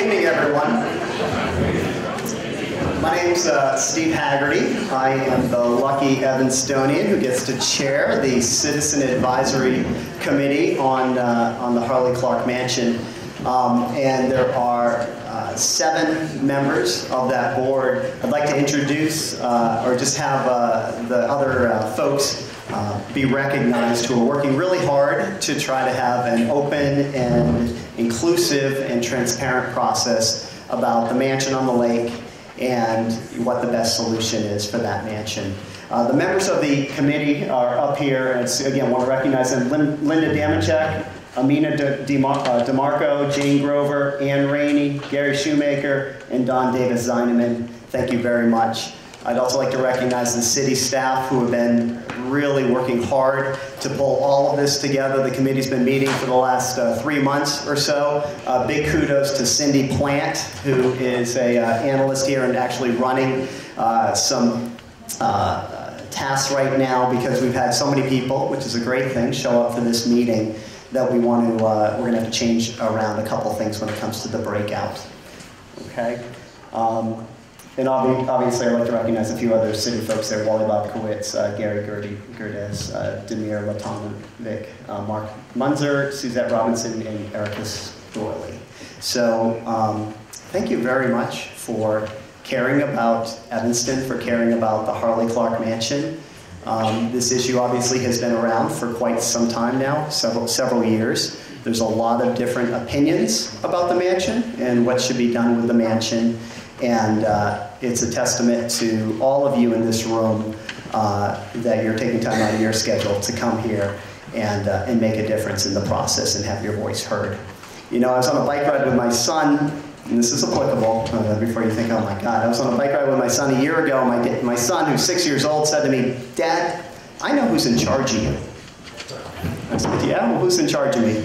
evening, everyone. My name's Steve Haggerty. I am the lucky Evanstonian who gets to chair the Citizen Advisory Committee on the Harley Clarke Mansion. And there are 7 members of that board. I'd like to introduce, or just have the other folks be recognized who are working really hard to try to have an open and inclusive and transparent process about the mansion on the lake and what the best solution is for that mansion. The members of the committee are up here, and again, want to recognize them: Linda Damachek, Amina DeMarco, Jane Grover, Ann Rainey, Gary Shoemaker, and Don Davis Zeineman. Thank you very much. I'd also like to recognize the city staff who have been really working hard to pull all of this together. The committee's been meeting for the last 3 months or so. Big kudos to Cindy Plant, who is an analyst here and actually running some tasks right now, because we've had so many people, which is a great thing, show up for this meeting that we want to, we're going to have to change around a couple things when it comes to the breakout. Okay? And obviously, I'd like to recognize a few other city folks there: Wally Bobkowitz, Gary Gerdes, Demir Latonovic, Mark Munzer, Suzette Robinson, and Erica Storley. So thank you very much for caring about Evanston, for caring about the Harley Clarke Mansion. This issue obviously has been around for quite some time now, several years. There's a lot of different opinions about the mansion and what should be done with the mansion. And it's a testament to all of you in this room that you're taking time out of your schedule to come here and make a difference in the process and have your voice heard. You know, I was on a bike ride with my son, and this is applicable, before you think, oh my God. I was on a bike ride with my son a year ago. My son, who's 6 years old, said to me, "Dad, I know who's in charge of you." I said, "Yeah, well, who's in charge of me?"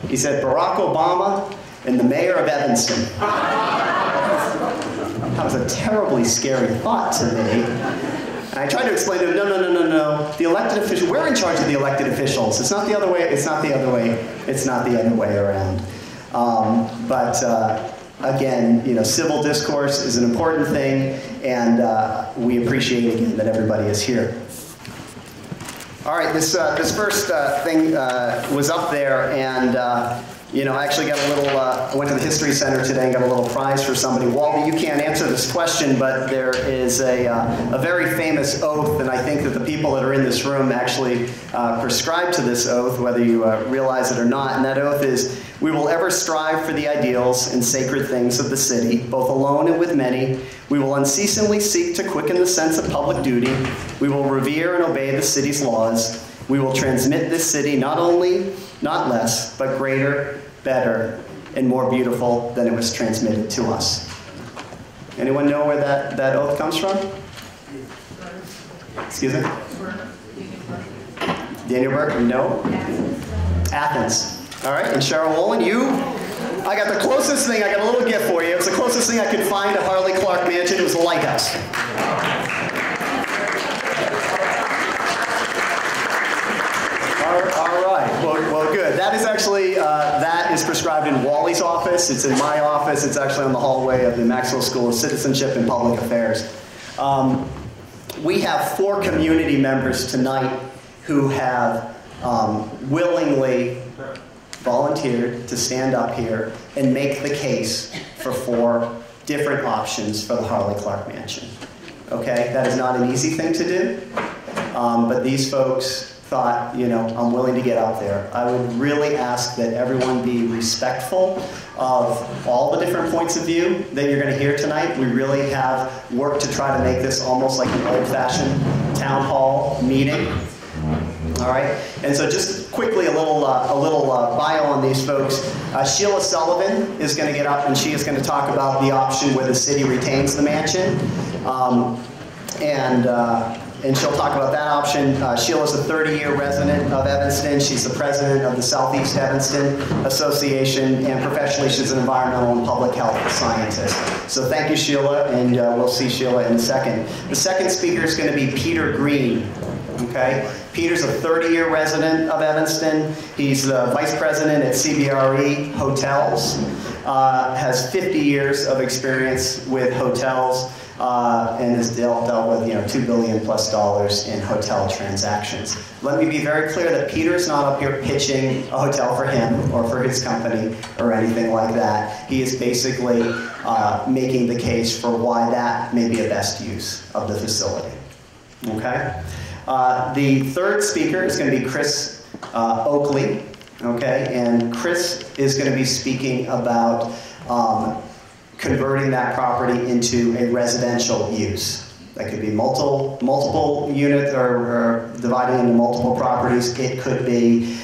He said, "Barack Obama and the mayor of Evanston." That was a terribly scary thought to me. And I tried to explain to him, no. The elected officials, we're in charge of the elected officials. It's not the other way, it's not the other way, it's not the other way around. Again, you know, civil discourse is an important thing, and we appreciate again that everybody is here. All right, this first thing was up there, and you know, I actually got a little, I went to the History Center today and got a little prize for somebody. Wally, you can't answer this question, but there is a very famous oath, and I think that the people that are in this room actually prescribe to this oath, whether you realize it or not, and that oath is, "We will ever strive for the ideals and sacred things of the city, both alone and with many. We will unceasingly seek to quicken the sense of public duty. We will revere and obey the city's laws. We will transmit this city not only, not less, but greater, better, and more beautiful than it was transmitted to us." Anyone know where that oath comes from? Excuse me? Daniel Burke? No? Athens. All right, and Cheryl Wolin, I got the closest thing, I got a little gift for you. It was the closest thing I could find to Harley Clarke Mansion. It was a lighthouse. All right, well good. That is actually, that is prescribed in Wally's office. It's in my office. It's actually on the hallway of the Maxwell School of Citizenship and Public Affairs. We have 4 community members tonight who have willingly volunteered to stand up here and make the case for 4 different options for the Harley Clarke Mansion. Okay, that is not an easy thing to do, but these folks thought, you know, I'm willing to get out there. I would really ask that everyone be respectful of all the different points of view that you're going to hear tonight. We really have worked to try to make this almost like an old-fashioned town hall meeting. All right, and so just quickly a little bio on these folks. Sheila Sullivan is going to get up, and she is going to talk about the option where the city retains the mansion. And she'll talk about that option. Sheila's a 30-year resident of Evanston. She's the president of the Southeast Evanston Association, and professionally she's an environmental and public health scientist. So thank you, Sheila, and we'll see Sheila in a second. The second speaker is going to be Peter Green. Okay? Peter's a 30-year resident of Evanston. He's the vice president at CBRE Hotels. Has 50 years of experience with hotels and has dealt with $2 billion plus in hotel transactions. Let me be very clear that Peter's not up here pitching a hotel for him or for his company or anything like that. He is basically making the case for why that may be a best use of the facility. Okay? The third speaker is going to be Chris Oakley. Okay, and Chris is going to be speaking about converting that property into a residential use. That could be multiple units or dividing into multiple properties. It could be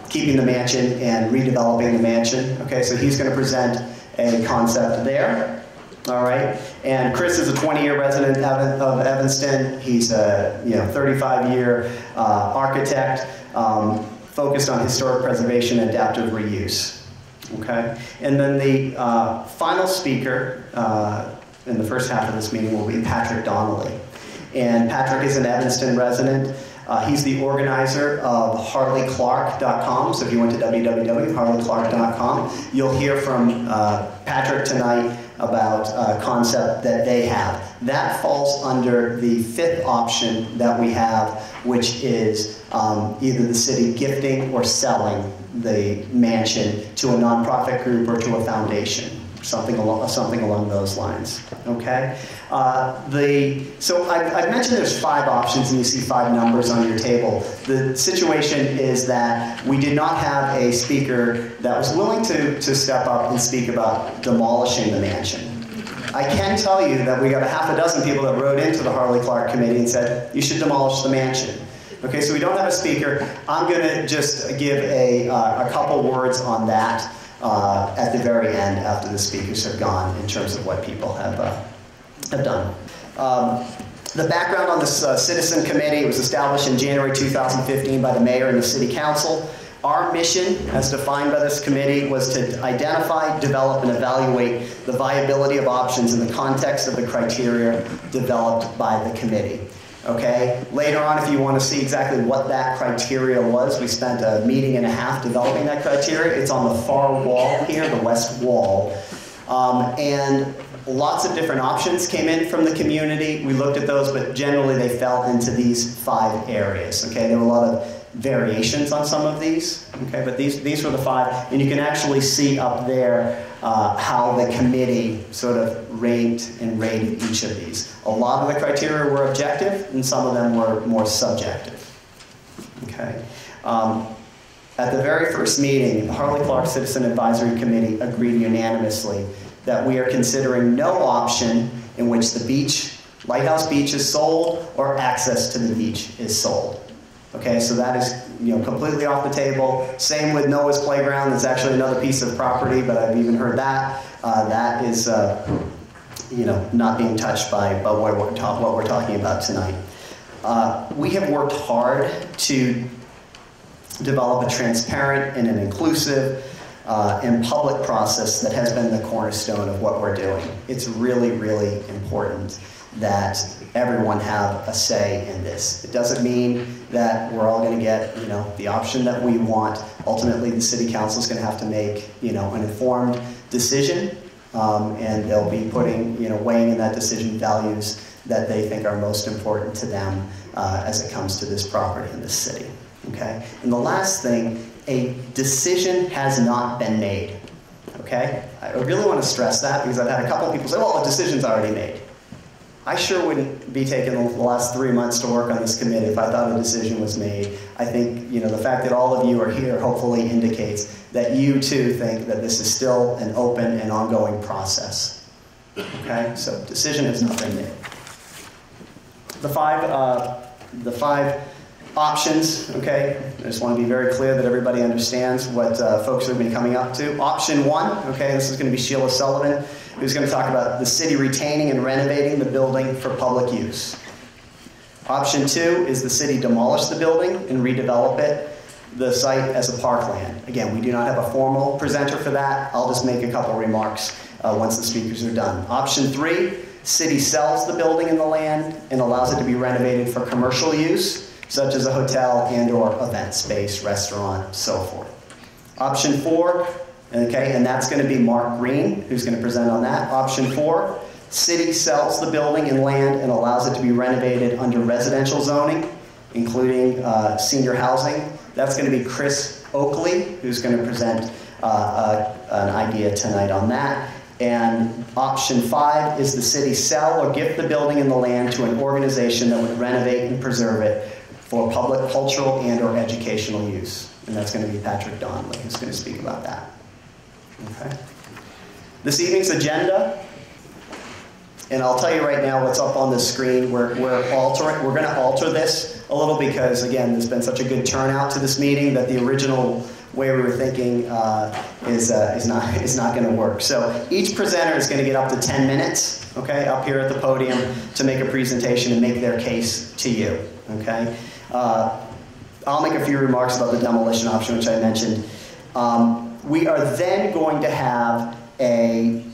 keeping the mansion and redeveloping the mansion. Okay, so he's going to present a concept there. All right, and Chris is a 20-year resident of Evanston. He's a 35-year architect. Focused on historic preservation and adaptive reuse. Okay? And then the final speaker in the first half of this meeting will be Patrick Donnelly. And Patrick is an Evanston resident. He's the organizer of HarleyClarke.com. So if you went to www.harleyclarke.com, you'll hear from Patrick tonight about a concept that they have. That falls under the fifth option that we have, which is either the city gifting or selling the mansion to a nonprofit group or to a foundation, something along those lines. Okay. So I've mentioned there's 5 options, and you see 5 numbers on your table. The situation is that we did not have a speaker that was willing to step up and speak about demolishing the mansion. I can tell you that we got a half a dozen people that wrote into the Harley Clarke committee and said, you should demolish the mansion. Okay, so we don't have a speaker. I'm going to just give a couple words on that at the very end after the speakers have gone in terms of what people have done. The background on this citizen committee was established in January 2015 by the mayor and the city council. Our mission, as defined by this committee, was to identify, develop, and evaluate the viability of options in the context of the criteria developed by the committee. Okay? Later on, if you want to see exactly what that criteria was, we spent a meeting and a half developing that criteria. It's on the far wall here, the west wall. And lots of different options came in from the community. We looked at those, but generally they fell into these 5 areas. Okay? There were a lot of variations on some of these, okay, but these were the 5, and you can actually see up there how the committee sort of ranked and rated each of these. A lot of the criteria were objective, and some of them were more subjective. Okay. At the very first meeting, the Harley Clarke Citizen Advisory Committee agreed unanimously that we are considering no option in which the beach, Lighthouse Beach, is sold or access to the beach is sold. Okay, so that is completely off the table. Same with Noah's Playground. That's actually another piece of property, but I've even heard that. That is not being touched by what we're talking about tonight. We have worked hard to develop a transparent and an inclusive and public process that has been the cornerstone of what we're doing. It's really, really important that everyone have a say in this. It doesn't mean that we're all going to get, the option that we want. Ultimately, the city council is going to have to make, an informed decision, and they'll be putting, weighing in that decision values that they think are most important to them as it comes to this property in this city. Okay. And the last thing, a decision has not been made. Okay. I really want to stress that because I've had a couple of people say, "Well, the decision's already made." I sure wouldn't be taking the last 3 months to work on this committee if I thought a decision was made. I think, the fact that all of you are here hopefully indicates that you too think that this is still an open and ongoing process. Okay, so decision has not been made. The five options, okay, I just want to be very clear that everybody understands what folks are going to be coming up to. Option 1, okay, this is going to be Sheila Sullivan, who's going to talk about the city retaining and renovating the building for public use. Option 2 is the city demolish the building and redevelop the site as a parkland. Again, we do not have a formal presenter for that. I'll just make a couple remarks once the speakers are done. Option 3, city sells the building and the land and allows it to be renovated for commercial use. such as a hotel and/or event space, restaurant, so forth. Option 4, okay, and that's going to be Mark Green, who's going to present on that. Option 4, city sells the building and land and allows it to be renovated under residential zoning, including senior housing. That's going to be Chris Oakley, who's going to present an idea tonight on that. And option 5 is the city sell or gift the building and the land to an organization that would renovate and preserve it for public, cultural, and/or educational use. And that's going to be Patrick Donnelly, who's going to speak about that. Okay. This evening's agenda, and I'll tell you right now what's up on the screen. We're going to alter this a little because, again, there's been such a good turnout to this meeting that the original way we were thinking is not going to work. So each presenter is going to get up to 10 minutes, okay, up here at the podium to make a presentation and make their case to you, okay? I'll make a few remarks about the demolition option, which I mentioned. We are then going to have a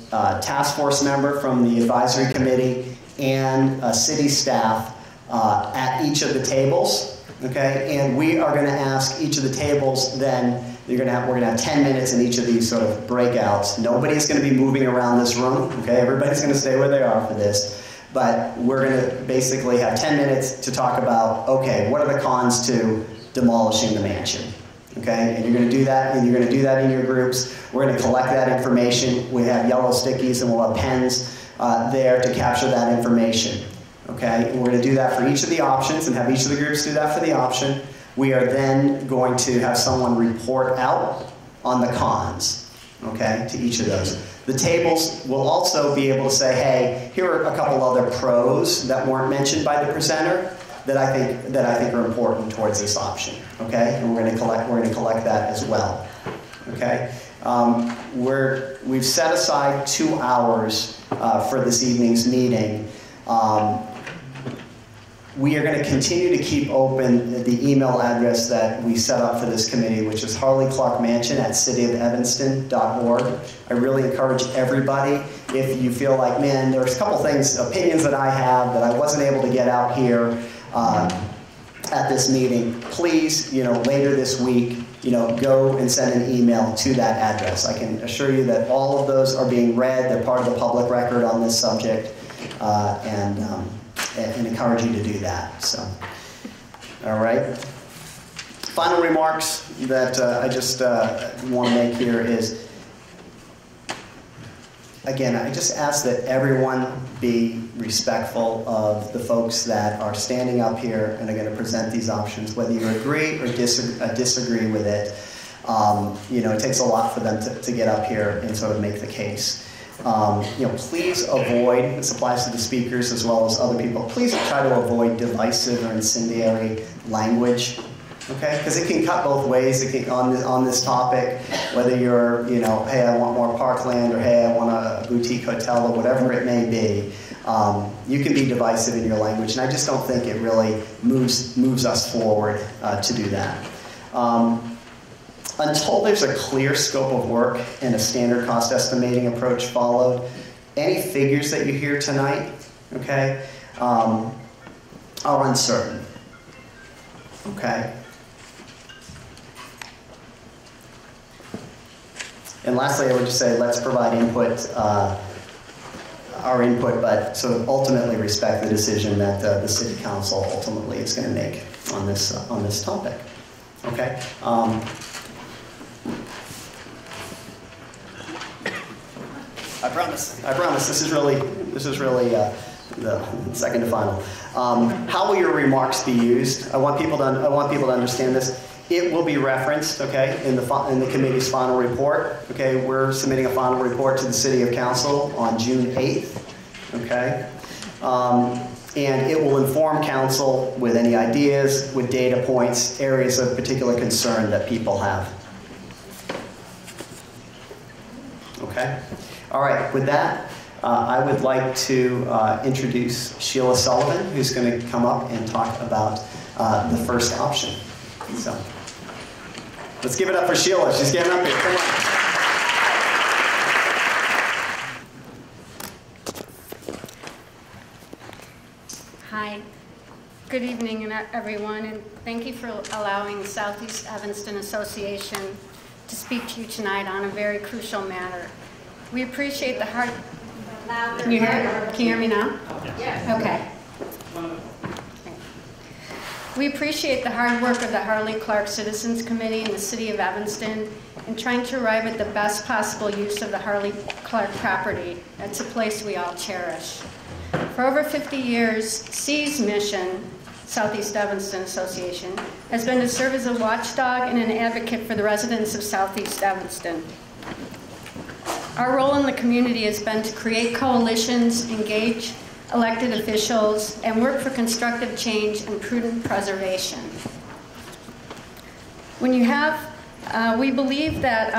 task force member from the advisory committee and city staff at each of the tables, okay? And we are going to ask each of the tables then, we're going to have 10 minutes in each of these sort of breakouts. Nobody's going to be moving around this room, okay? Everybody's going to stay where they are for this. But we're going to basically have 10 minutes to talk about, okay, what are the cons to demolishing the mansion? Okay, and you're going to do that, and you're going to do that in your groups. We're going to collect that information. We have yellow stickies, and we'll have pens there to capture that information. Okay, and we're going to do that for each of the options, and have each of the groups do that for the option. We are then going to have someone report out on the cons, okay, to each of those. The tables will also be able to say, hey, here are a couple other pros that weren't mentioned by the presenter that I think are important towards this option. Okay, and we're going to collect that as well. Okay, we've set aside 2 hours for this evening's meeting. We are going to continue to keep open the email address that we set up for this committee, which is harleyclarkmansion@cityofevanston.org. I really encourage everybody, if you feel like, man, there's a couple things, opinions that I have that I wasn't able to get out here at this meeting, please, later this week, go and send an email to that address. I can assure you that all of those are being read. They're part of the public record on this subject, and encourage you to do that. So, all right. Final remarks that I just want to make here is, again, I just ask that everyone be respectful of the folks that are standing up here and are going to present these options, whether you agree or disagree with it. It takes a lot for them to get up here and sort of make the case. Please avoid, this applies to the speakers as well as other people, please try to avoid divisive or incendiary language. Okay, because it can cut both ways. It can, on this topic, whether you're, hey, I want more parkland, or hey, I want a boutique hotel, or whatever it may be. You can be divisive in your language, and I just don't think it really moves us forward to do that. Until there's a clear scope of work and a standard cost estimating approach followed, any figures that you hear tonight, okay, are uncertain. Okay. And lastly, I would just say, let's provide input, our input, but sort of ultimately respect the decision that the City Council ultimately is going to make on this topic. Okay. I promise. This is really the second to final. How will your remarks be used? I want people to understand this. It will be referenced, okay, in the committee's final report. Okay, we're submitting a final report to the City of Council on June 8th. Okay, and it will inform Council with any ideas, with data points, areas of particular concern that people have. Okay. All right. With that, I would like to introduce Sheila Sullivan, who's going to come up and talk about the first option. So. Let's give it up for Sheila. She's getting up here. Come on. Hi. Good evening, everyone, and thank you for allowing Southeast Evanston Association to speak to you tonight on a very crucial matter. We appreciate the hard... Can you hear me now? Yes. Okay. We appreciate the hard work of the Harley Clarke Citizens Committee and the City of Evanston in trying to arrive at the best possible use of the Harley Clarke property. It's a place we all cherish. For over 50 years, C's mission, Southeast Evanston Association, has been to serve as a watchdog and an advocate for the residents of Southeast Evanston. Our role in the community has been to create coalitions, engage elected officials, and work for constructive change and prudent preservation. When you have, we believe that,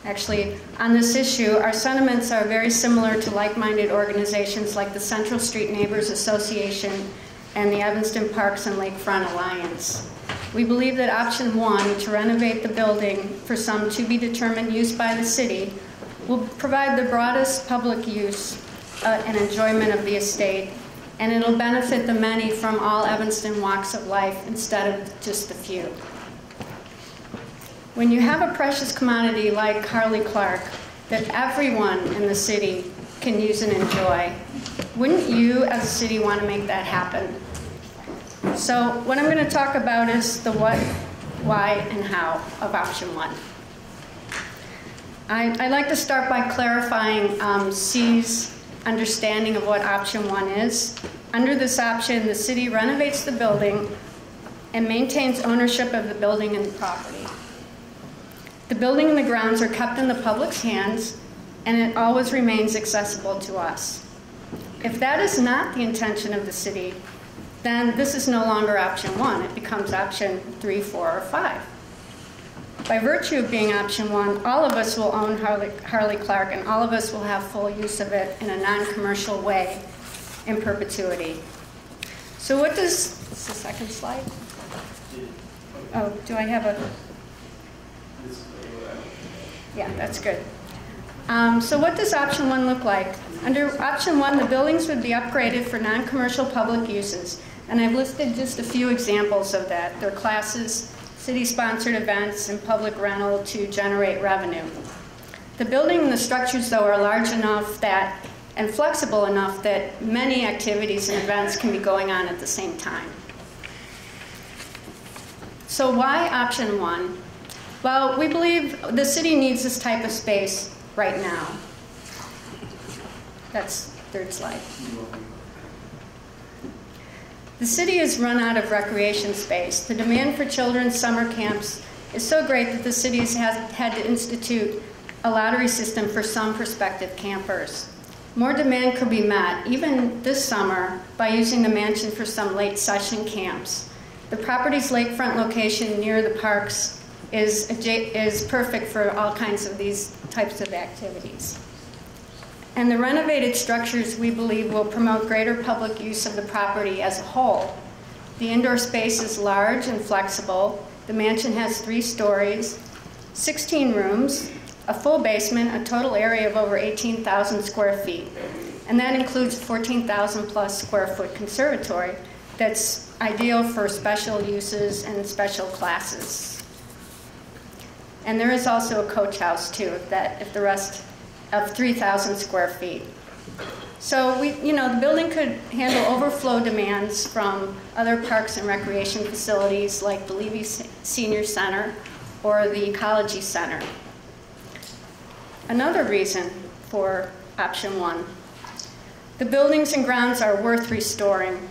actually, on this issue, our sentiments are very similar to like-minded organizations like the Central Street Neighbors Association and the Evanston Parks and Lakefront Alliance. We believe that option 1, to renovate the building for some to-be-determined use by the city, will provide the broadest public use and enjoyment of the estate, and it'll benefit the many from all Evanston walks of life instead of just the few. When you have a precious commodity like Harley Clarke that everyone in the city can use and enjoy, wouldn't you as a city want to make that happen? So what I'm going to talk about is the what, why, and how of option 1. I'd like to start by clarifying C's understanding of what option 1 is. Under this option, the city renovates the building and maintains ownership of the building and the property. The building and the grounds are kept in the public's hands, and it always remains accessible to us. If that is not the intention of the city, then this is no longer option 1. It becomes option 3, 4, or 5. By virtue of being option 1, all of us will own Harley Clarke, and all of us will have full use of it in a non-commercial way in perpetuity. So what does, this is the second slide? Oh, do I have a, yeah, that's good. So what does option 1 look like? Under option 1, the buildings would be upgraded for non-commercial public uses, and I've listed just a few examples of that. They're classes, city-sponsored events, and public rental to generate revenue. The building and the structures, though, are large enough that, and flexible enough that many activities and events can be going on at the same time. So why option 1? Well, we believe the city needs this type of space right now. That's third slide. The city has run out of recreation space. The demand for children's summer camps is so great that the city has had to institute a lottery system for some prospective campers. More demand could be met, even this summer, by using the mansion for some late session camps. The property's lakefront location near the parks is perfect for all kinds of these types of activities. And the renovated structures, we believe, will promote greater public use of the property as a whole. The indoor space is large and flexible. The mansion has 3 stories, 16 rooms, a full basement, a total area of over 18,000 square feet. And that includes a 14,000 plus square foot conservatory that's ideal for special uses and special classes. And there is also a coach house too, if the rest of 3,000 square feet. So the building could handle overflow demands from other parks and recreation facilities like the Levy Senior Center or the Ecology Center. Another reason for option 1, the buildings and grounds are worth restoring.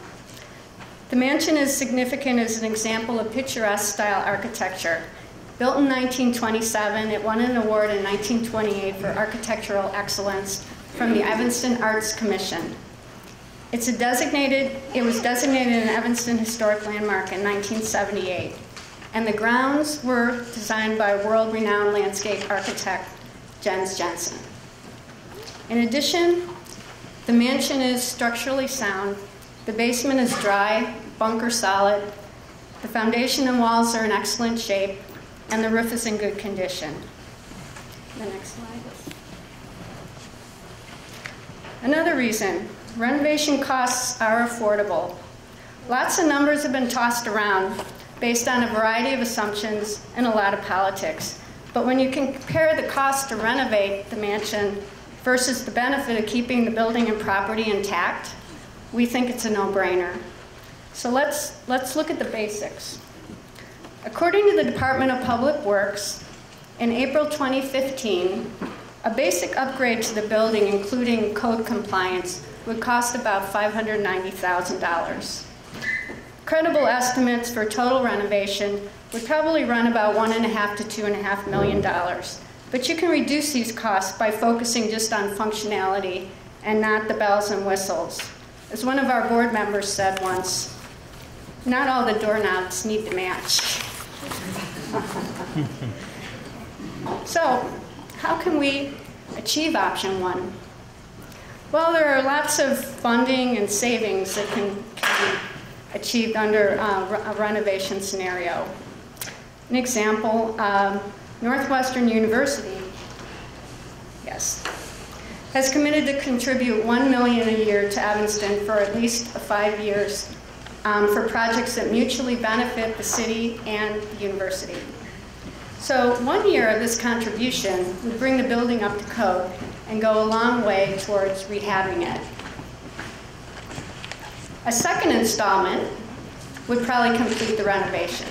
The mansion is significant as an example of picturesque style architecture. Built in 1927, it won an award in 1928 for architectural excellence from the Evanston Arts Commission. It was designated an Evanston Historic Landmark in 1978, and the grounds were designed by world-renowned landscape architect Jens Jensen. In addition, the mansion is structurally sound. The basement is dry, bunker solid. The foundation and walls are in excellent shape, and the roof is in good condition. The next slide. Another reason, renovation costs are affordable. Lots of numbers have been tossed around based on a variety of assumptions and a lot of politics. But when you compare the cost to renovate the mansion versus the benefit of keeping the building and property intact, we think it's a no-brainer. So let's look at the basics. According to the Department of Public Works, in April 2015, a basic upgrade to the building, including code compliance, would cost about $590,000. Credible estimates for total renovation would probably run about $1.5 to $2.5 million. But you can reduce these costs by focusing just on functionality and not the bells and whistles. As one of our board members said once, not all the doorknobs need to match. So, how can we achieve option one? Well, there are lots of funding and savings that can be achieved under a renovation scenario. An example, Northwestern University, yes, has committed to contribute $1 million a year to Evanston for at least 5 years for projects that mutually benefit the city and the university. So 1 year of this contribution would bring the building up to code and go a long way towards rehabbing it. A second installment would probably complete the renovation.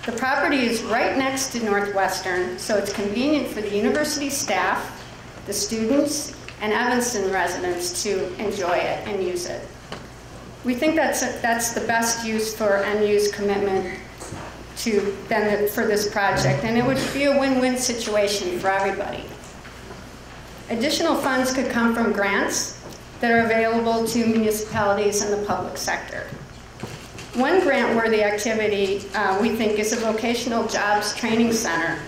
The property is right next to Northwestern, so it's convenient for the university staff, the students, and Evanston residents to enjoy it and use it. We think that's the best use for end-use commitment for this project, and it would be a win-win situation for everybody. Additional funds could come from grants that are available to municipalities and the public sector. One grant-worthy activity we think is a vocational jobs training center.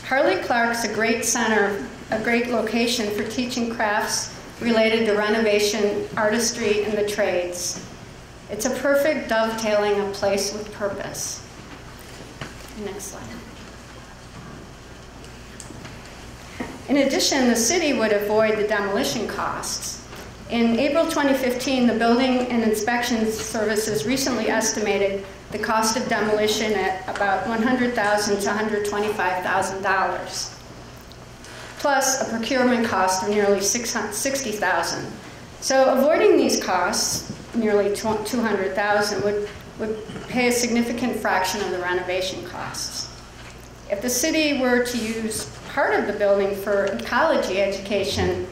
Harley Clarke's a great center, a great location for teaching crafts related to renovation, artistry, and the trades. It's a perfect dovetailing of place with purpose. Next slide. In addition, the city would avoid the demolition costs. In April 2015, the Building and Inspection Services recently estimated the cost of demolition at about $100,000 to $125,000, plus a procurement cost of nearly $60,000. So avoiding these costs, nearly $200,000, would pay a significant fraction of the renovation costs. If the city were to use part of the building for ecology education,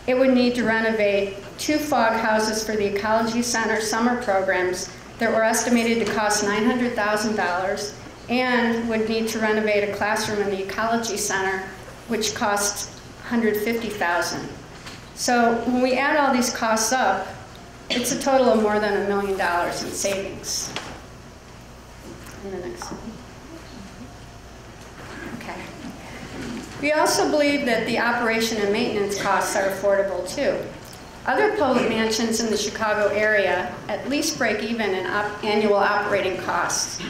it would need to renovate 2 fog houses for the Ecology Center summer programs that were estimated to cost $900,000, and would need to renovate a classroom in the Ecology Center, which cost $150,000. So when we add all these costs up, it's a total of more than $1 million in savings. And the next one. Okay. We also believe that the operation and maintenance costs are affordable too. Other public mansions in the Chicago area at least break even in annual operating costs.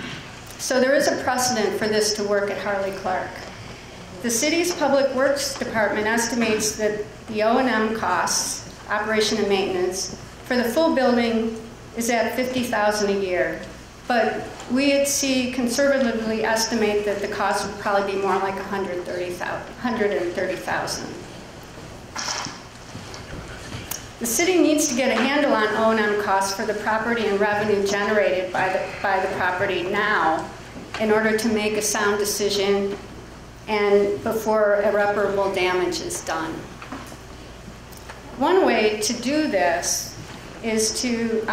So there is a precedent for this to work at Harley Clarke. The city's Public Works Department estimates that the O&M costs, operation and maintenance, for the full building is at $50,000 a year. But we at C conservatively estimate that the cost would probably be more like $130,000. The city needs to get a handle on O&M costs for the property and revenue generated by the property now in order to make a sound decision and before irreparable damage is done. One way to do this is to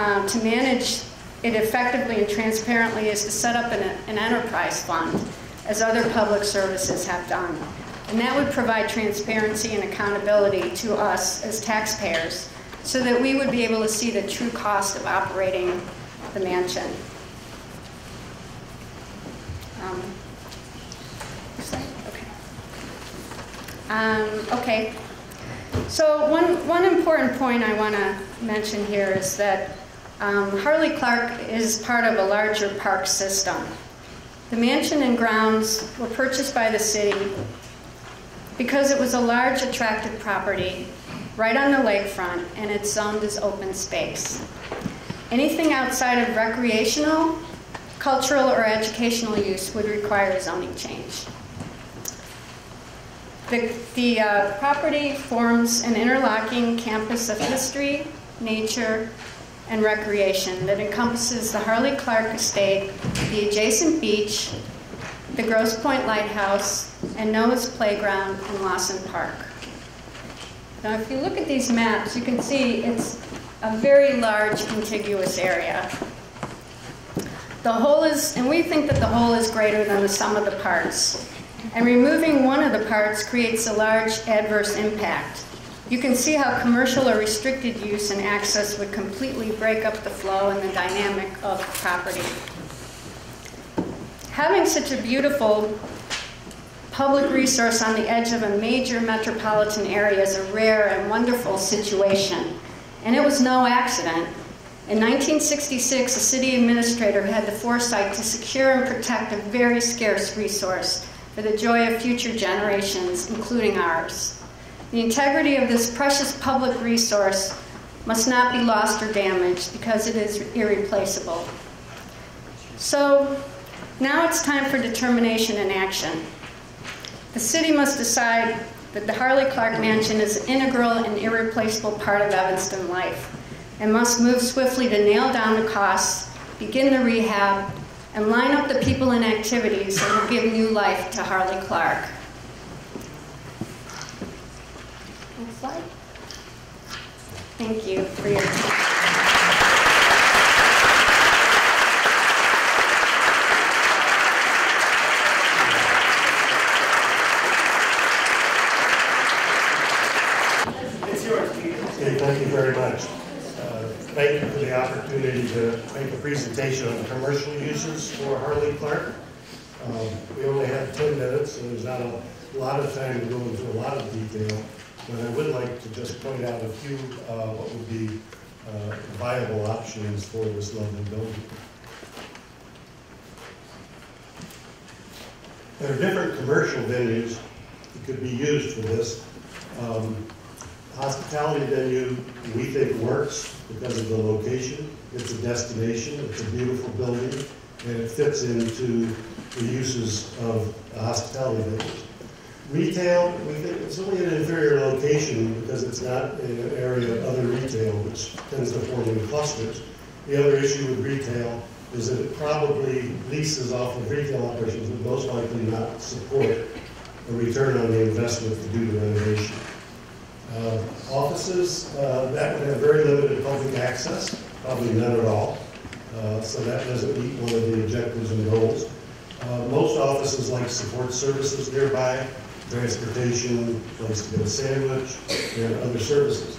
manage it effectively and transparently is to set up an enterprise fund, as other public services have done. And that would provide transparency and accountability to us as taxpayers so that we would be able to see the true cost of operating the mansion. Okay. So one important point I want to mention here is that Harley Clarke is part of a larger park system. The mansion and grounds were purchased by the city because it was a large, attractive property right on the lakefront, and it's zoned as open space. Anything outside of recreational, cultural, or educational use would require a zoning change. The property forms an interlocking campus of history, nature, and recreation that encompasses the Harley Clarke estate, the adjacent beach, the Grosse Pointe Lighthouse, and Noah's Playground and Lawson Park. Now, if you look at these maps, you can see it's a very large contiguous area. The whole is, and we think that the whole is greater than the sum of the parts. And removing one of the parts creates a large adverse impact. You can see how commercial or restricted use and access would completely break up the flow and the dynamic of the property. Having such a beautiful public resource on the edge of a major metropolitan area is a rare and wonderful situation. And it was no accident. In 1966, a city administrator had the foresight to secure and protect a very scarce resource for the joy of future generations, including ours. The integrity of this precious public resource must not be lost or damaged because it is irreplaceable. So now it's time for determination and action. The city must decide that the Harley Clarke Mansion is an integral and irreplaceable part of Evanston life and must move swiftly to nail down the costs, begin the rehab, and line up the people and activities that will give new life to Harley Clarke. Next slide. Thank you for your time. Thank you very much. Thank you for the opportunity to make a presentation on commercial uses for Harley Clarke. We only have 10 minutes, so there's not a lot of time to go into a lot of detail, but I would like to just point out a few what would be viable options for this lovely building. There are different commercial venues that could be used for this. Hospitality venue, we think, works because of the location. It's a destination, it's a beautiful building, and it fits into the uses of a hospitality venue. Retail, we think it's only an inferior location because it's not in an area of other retail, which tends to form in clusters. The other issue with retail is that it probably leases off of retail operations that most likely not support a return on the investment to do the renovation. Offices, that would have very limited public access, probably none at all. So that doesn't meet one of the objectives and goals. Most offices like support services nearby, transportation, place to get a sandwich, and other services.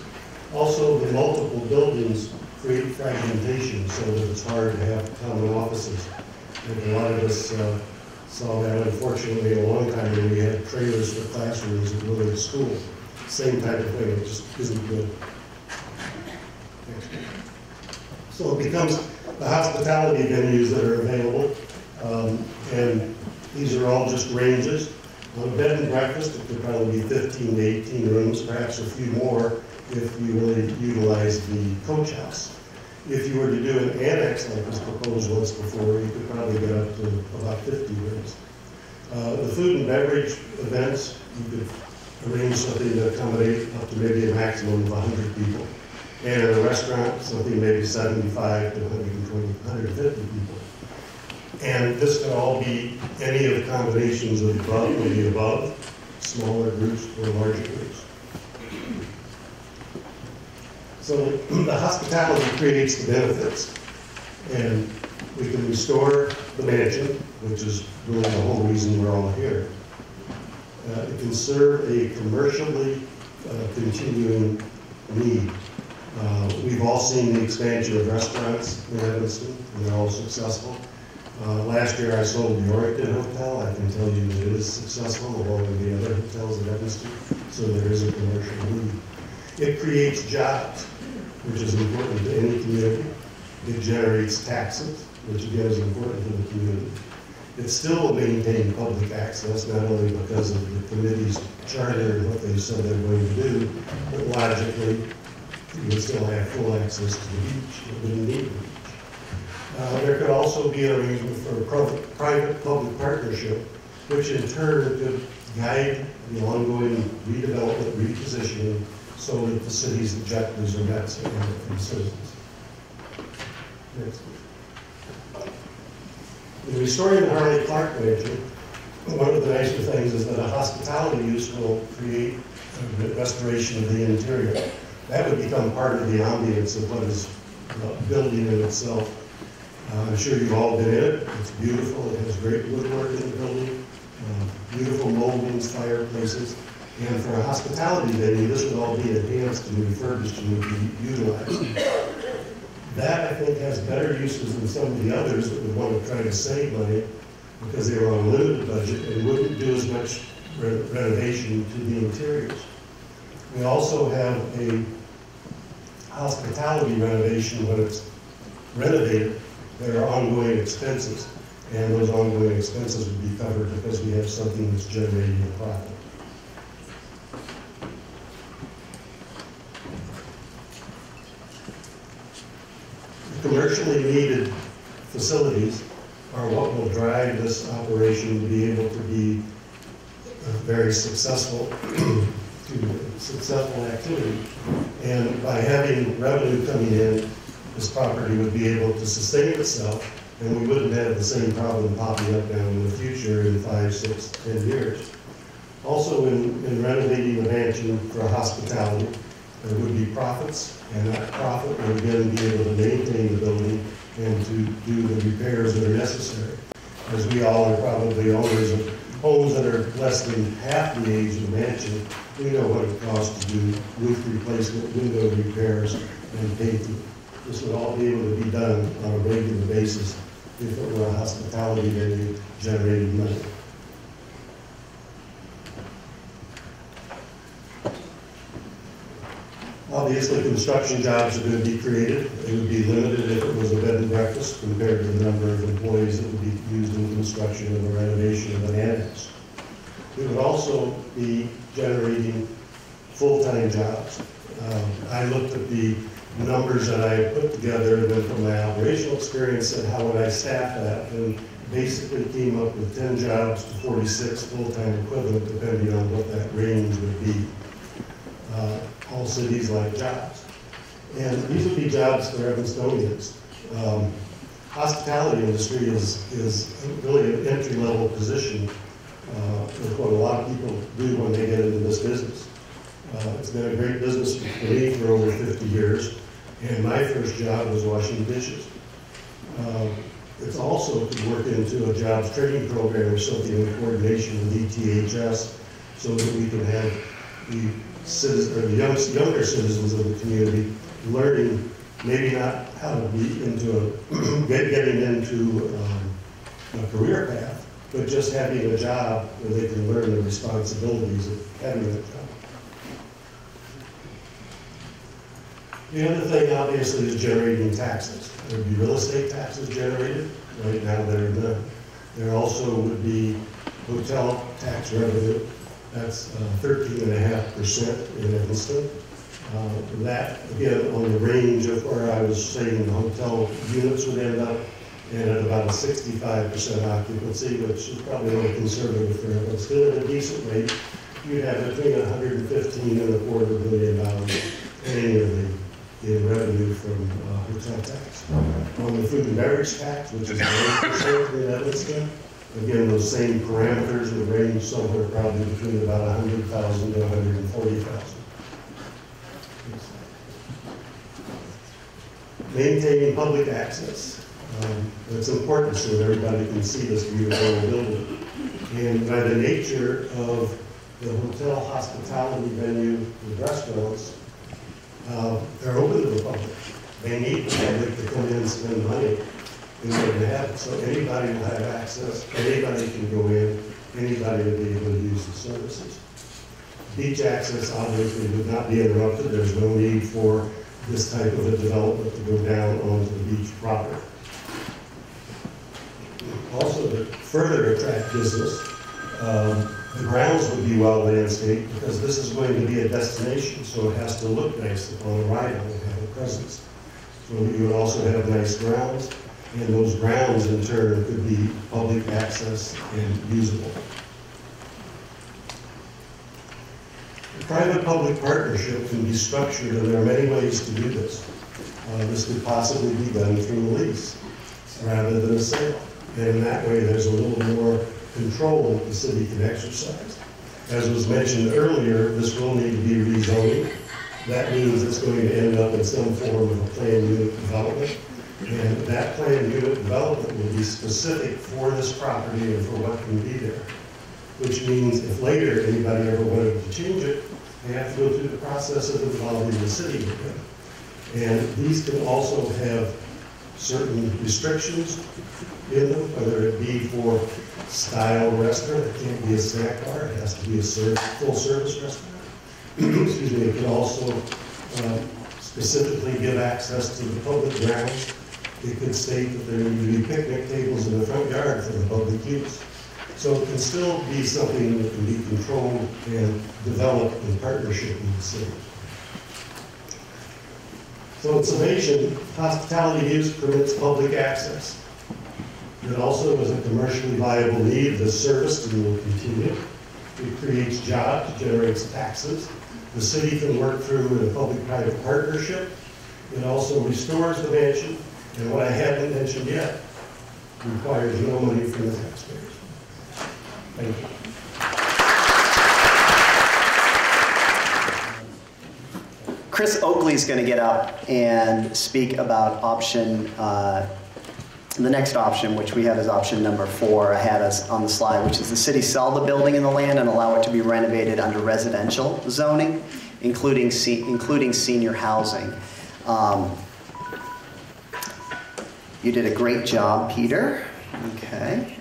Also, the multiple buildings create fragmentation so that it's hard to have common offices. And a lot of us saw that, unfortunately, a long time ago. We had trailers for classrooms at Willard School. Same type of thing, it just isn't good. So it becomes the hospitality venues that are available, and these are all just ranges. On a bed and breakfast, it could probably be 15 to 18 rooms, perhaps a few more if you really utilize the coach house. If you were to do an annex like was proposed once before, you could probably get up to about 50 rooms. The food and beverage events, you could arrange something to accommodate up to maybe a maximum of 100 people. And in a restaurant, something maybe 75 to 120, 150 people. And this could all be any of the combinations of above, maybe above, smaller groups or larger groups. So the hospitality creates the benefits. And we can restore the mansion, which is really the whole reason we're all here. It can serve a commercially continuing need. We've all seen the expansion of restaurants in Evanston, and they're all successful. Last year I sold the Orrington Hotel. I can tell you that it is successful along with the other hotels in Evanston, so there is a commercial need. It creates jobs, which is important to any community. It generates taxes, which again is important to the community. It still will maintain public access, not only because of the committee's charter and what they said they're going to do, but logically, you would still have full access to the beach. It wouldn't need the beach. There could also be an arrangement for a private-public partnership, which in turn could guide the ongoing redevelopment, repositioning, so that the city's objectives are met for citizens. Next. In restoring the Harley Clarke mansion, one of the nicer things is that a hospitality use will create a restoration of the interior. That would become part of the ambience of what is building in itself. I'm sure you've all been in it. It's beautiful. It has great woodwork in the building, beautiful moldings, fireplaces. And for a hospitality venue, this would all be enhanced and refurbished and would be utilized. That, I think, has better uses than some of the others that would want to try to save money because they were on a limited budget and wouldn't do as much renovation to the interiors. We also have a hospitality renovation when it's renovated. There are ongoing expenses, and those ongoing expenses would be covered because we have something that's generating a profit. Commercially needed facilities are what will drive this operation to be able to be very successful, successful activity. And by having revenue coming in, this property would be able to sustain itself, and we wouldn't have the same problem popping up down in the future in 5, 6, 10 years. Also, in renovating the mansion for hospitality, there would be profits, and that profit would again be able to maintain the building and to do the repairs that are necessary. As we all are probably owners of homes that are less than half the age of the mansion, we know what it costs to do roof replacement, window repairs, and painting. This would all be able to be done on a regular basis if it were a hospitality venue generating money. Obviously, construction jobs are going to be created. It would be limited if it was a bed and breakfast compared to the number of employees that would be used in the construction of a renovation of an annex. We would also be generating full-time jobs. I looked at the numbers that I put together and then from my operational experience and how would I staff that, and basically came up with 10 jobs to 46 full-time equivalent depending on what that range would be. All cities like jobs. And these would be jobs for Evanstonians. Hospitality industry is really an entry-level position with what a lot of people do when they get into this business. It's been a great business for me for over 50 years, and my first job was washing dishes. It's also to work into a jobs training program or something in coordination with ETHS so that we can have the younger citizens of the community learning, maybe not how to be into getting into a career path, but just having a job where they can learn the responsibilities of having that job. The other thing, obviously, is generating taxes. There would be real estate taxes generated. Right now, there are none. There also would be hotel tax revenue. That's 13.5% in Evanston. That, again, on the range of where I was saying the hotel units would end up, and at about a 65% occupancy, which is probably a little conservative for Evanston. At a decent rate, you'd have between $115 and $250 million annually in revenue from hotel tax. On the food and beverage tax, which is 9% in Evanston, again, those same parameters would range somewhere probably between about 100,000 to 140,000. Maintaining public access. It's important so everybody can see this beautiful building. And by the nature of the hotel hospitality venue, the restaurants, they're open to the public. They need the public to come in and spend money. So anybody will have access, anybody can go in, anybody will be able to use the services. Beach access obviously would not be interrupted. There's no need for this type of a development to go down onto the beach proper. Also, to further attract business, The grounds would be well landscaped because this is going to be a destination, so it has to look nice upon arrival and have a presence. So you would also have nice grounds, and those grounds in turn could be public access and usable. A private-public partnership can be structured, and there are many ways to do this. This could possibly be done through a lease rather than a sale. And in that way, there's a little more control that the city can exercise. As was mentioned earlier, this will need to be rezoning. That means it's going to end up in some form of a planned unit development. And that planned unit development will be specific for this property and for what can be there. Which means if later anybody ever wanted to change it, they have to go through the process of involving the city with them. And these can also have certain restrictions in them, whether it be for style restaurant. It can't be a snack bar, it has to be a full-service restaurant. Excuse me. It can also specifically give access to the public grounds. It could state that there need to be picnic tables in the front yard for the public use. So it can still be something that can be controlled and developed in partnership with the city. So in summation, hospitality use permits public access. It also is a commercially viable need that's serviced and will continue. It creates jobs, generates taxes. The city can work through a public-private partnership. It also restores the mansion, and what I haven't mentioned yet, requires no money from the taxpayers. Thank you. Chris Oakley is going to get up and speak about option, the next option, which we have as option number 4. I had us on the slide, which is the city sell the building and the land and allow it to be renovated under residential zoning, including senior housing. You did a great job, Peter. Okay.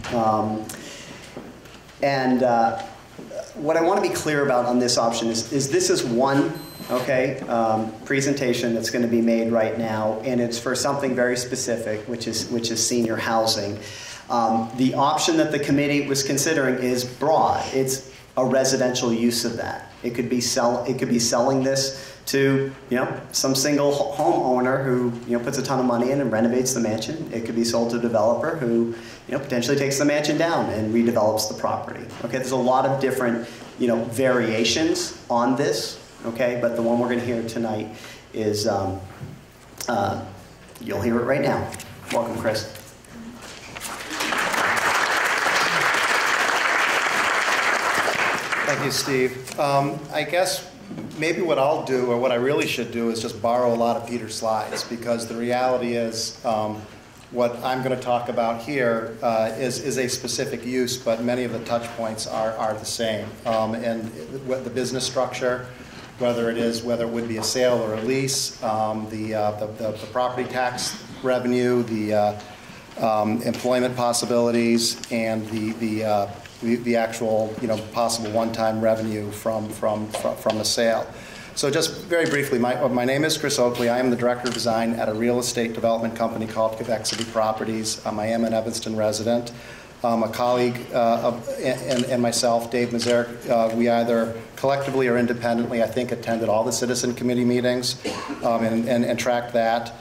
What I want to be clear about on this option is this is one presentation that's going to be made right now, and it's for something very specific, which is senior housing. The option that the committee was considering is broad. It's a residential use of that. It could be selling this to some single homeowner who puts a ton of money in and renovates the mansion. It could be sold to a developer who potentially takes the mansion down and redevelops the property. Okay, there's a lot of different variations on this. Okay, but the one we're going to hear tonight is you'll hear it right now. Welcome, Chris. Thank you, Steve. I guess maybe what I'll do, or what I really should do, is just borrow a lot of Peter's slides, because the reality is what I'm going to talk about here is a specific use, but many of the touch points are the same. And the business structure, whether it would be a sale or a lease, the property tax revenue, the employment possibilities, and the actual possible one-time revenue from a sale. So just very briefly, my name is Chris Oakley. I am the Director of Design at a real estate development company called Quebec City Properties. I am an Evanston resident. A colleague and myself, Dave Mazurek, we either collectively or independently, I think, attended all the citizen committee meetings and tracked that.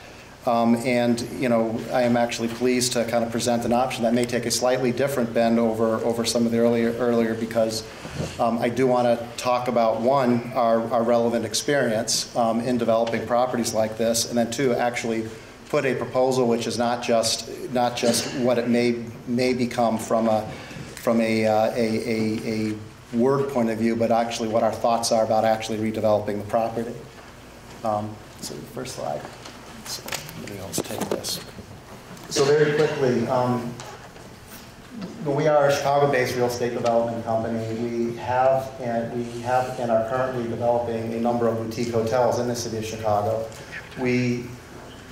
I am actually pleased to kind of present an option that may take a slightly different bend over some of the earlier because I do want to talk about, one, our relevant experience in developing properties like this, and then two, actually put a proposal which is not just what it may become from a word point of view, but actually what our thoughts are about actually redeveloping the property. So the first slide. So somebody else take this. So very quickly, we are a Chicago-based real estate development company. We have and are currently developing a number of boutique hotels in the city of Chicago. We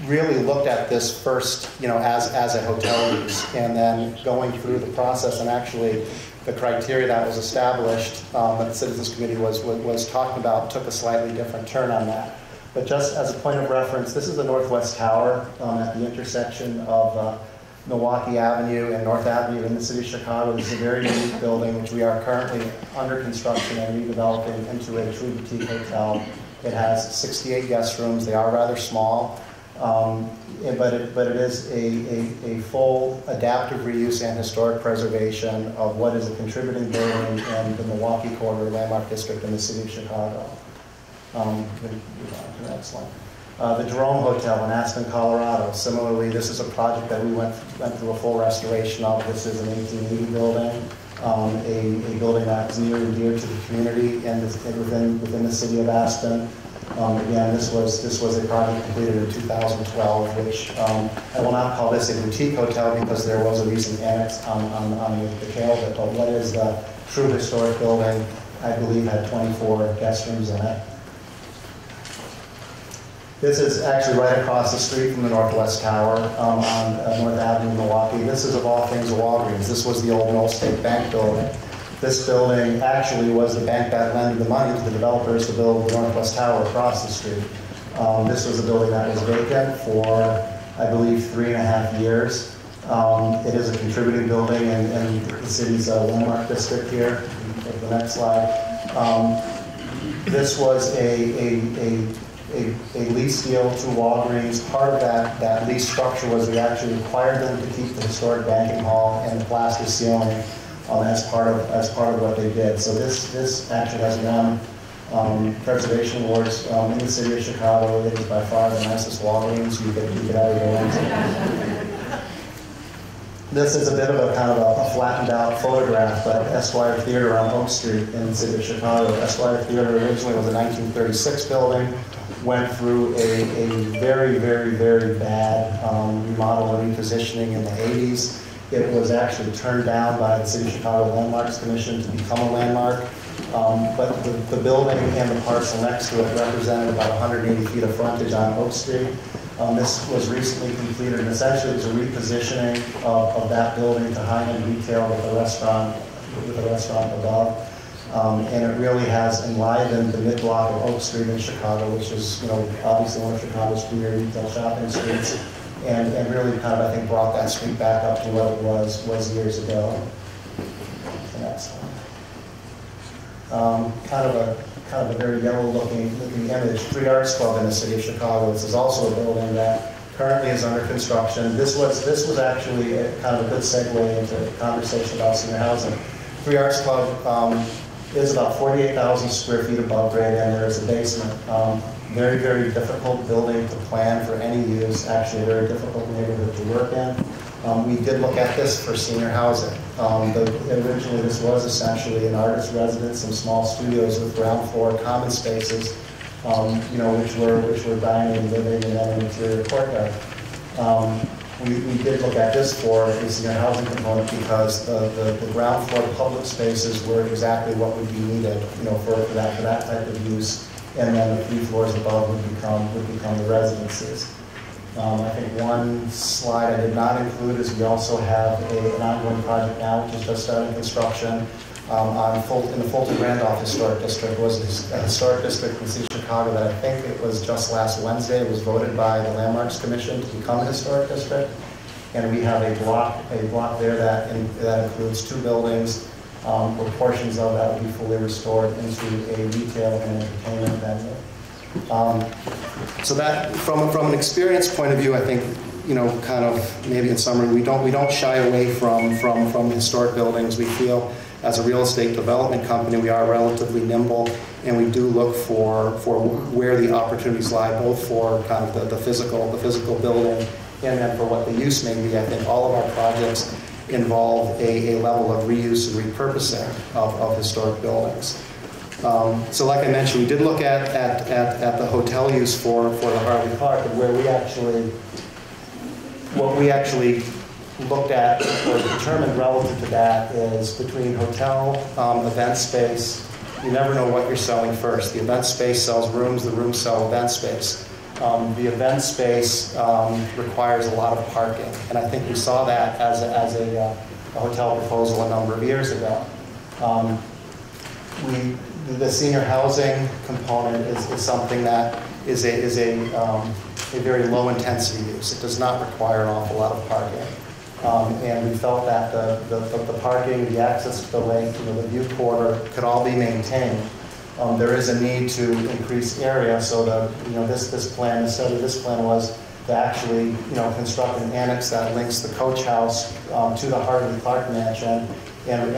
really looked at this first, as a hotel use, and then going through the process, and actually the criteria that was established that the Citizens Committee was talking about took a slightly different turn on that. But just as a point of reference, this is the Northwest Tower at the intersection of Milwaukee Avenue and North Avenue in the city of Chicago. This is a very unique building which we are currently under construction and redeveloping into a true boutique hotel. It has 68 guest rooms. They are rather small, but it is a full adaptive reuse and historic preservation of what is a contributing building in the Milwaukee Corridor Landmark District in the city of Chicago. Move on to the next one. The Jerome Hotel in Aspen, Colorado. Similarly, this is a project that we went through a full restoration of. This is an 1880 building, a building that is near and dear to the community and within the city of Aspen. Again, this was a project completed in 2012, which I will not call this a boutique hotel because there was a recent annex on the tail of it, but what is the true historic building, I believe, had 24 guest rooms in it. This is actually right across the street from the Northwest Tower on North Avenue, Milwaukee. This is, of all things, a Walgreens. This was the old Knoll State Bank building. This building actually was the bank that lended the money to the developers to build the Northwest Tower across the street. This was a building that was vacant for, I believe, 3.5 years. It is a contributing building in the city's landmark district here. Go to the next slide. This was a lease deal to Walgreens. Part of that lease structure was we actually required them to keep the historic banking hall and the plaster ceiling as part of what they did. So this actually has won preservation awards in the city of Chicago. It is by far the nicest Walgreens you could ever go into. This is a bit of a kind of a flattened out photograph, but Esquire Theater on Oak Street in the city of Chicago. Esquire Theater originally was a 1936 building, went through a very, very, very bad remodel and repositioning in the 80s. It was actually turned down by the City of Chicago Landmarks Commission to become a landmark, but the building and the parcel next to it represented about 180 feet of frontage on Oak Street. This was recently completed, and essentially it was a repositioning of that building to high-end retail with a restaurant above. And it really has enlivened the mid-block of Oak Street in Chicago, which is, obviously one of Chicago's premier retail shopping streets, and really kind of, I think, brought that street back up to what it was years ago. The next one. Kind of a very yellow-looking image. Free Arts Club in the city of Chicago. This is also a building that currently is under construction. This was actually kind of a good segue into a conversation about senior housing. Free Arts Club is about 48,000 square feet above grade, and there is a basement. Very, very difficult building to plan for any use. Actually, a very difficult neighborhood to work in. We did look at this for senior housing. Originally, this was essentially an artist residence, some small studios with ground floor common spaces, which were dining, living, and then an interior courtyard. We did look at this for a senior housing component because the ground floor public spaces were exactly what would be needed, for that type of use, and then the 3 floors above would become the residences. I think one slide I did not include is we also have an ongoing project now, which is just starting construction in the Fulton Randolph Historic District. It was a historic district in the city of Chicago that I think it was just last Wednesday. It was voted by the Landmarks Commission to become a historic district. And we have a block there that includes 2 buildings, where portions of that will be fully restored into a retail and entertainment venue. So that, from an experience point of view, I think, kind of maybe in summary, we don't shy away from historic buildings. We feel, as a real estate development company, we are relatively nimble, and we do look for where the opportunities lie, both for kind of the physical building, and then for what the use may be. I think all of our projects involve a level of reuse and repurposing of historic buildings. So like I mentioned, we did look at the hotel use for the Harley Clarke, and what we actually looked at or determined relative to that is between hotel, event space. You never know what you're selling first. The event space sells rooms, the rooms sell event space. The event space requires a lot of parking, and I think we saw that as a hotel proposal a number of years ago. The senior housing component is something that is a very low intensity use. It does not require an awful lot of parking. And we felt that the parking, the access to the lake, the view corridor could all be maintained. There is a need to increase area, so this plan, the study of this plan was to actually construct an annex that links the coach house to the Harley Clarke mansion, and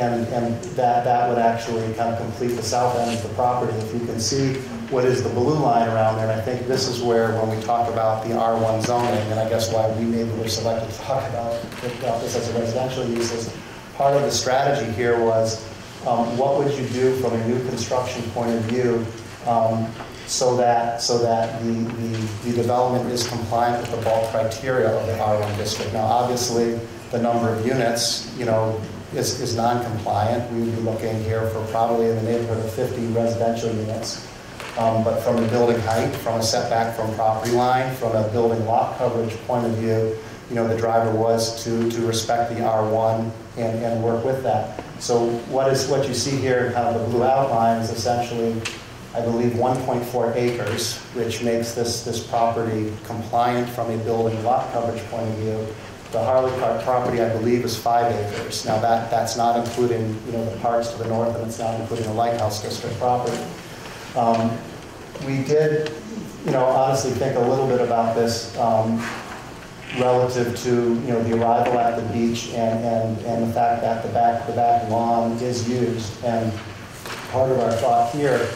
that would actually kind of complete the south end of the property. If you can see what is the blue line around there, and I think this is where, when we talk about the R1 zoning, and I guess why we maybe were selected to talk about this as a residential use, is part of the strategy here was what would you do from a new construction point of view so that the development is compliant with the bulk criteria of the R1 district. Now, obviously, the number of units, is non-compliant. We would be looking here for probably in the neighborhood of 50 residential units. But from a building height, from a setback from property line, from a building lot coverage point of view, the driver was to respect the R1 and work with that. So what you see here in kind of the blue outline is essentially, I believe, 1.4 acres, which makes this property compliant from a building lot coverage point of view. The Harley Clarke property, I believe, is 5 acres. Now that's not including the parks to the north, and it's not including the Lighthouse District property. We did, honestly think a little bit about this relative to the arrival at the beach and the fact that the back lawn is used. And part of our thought here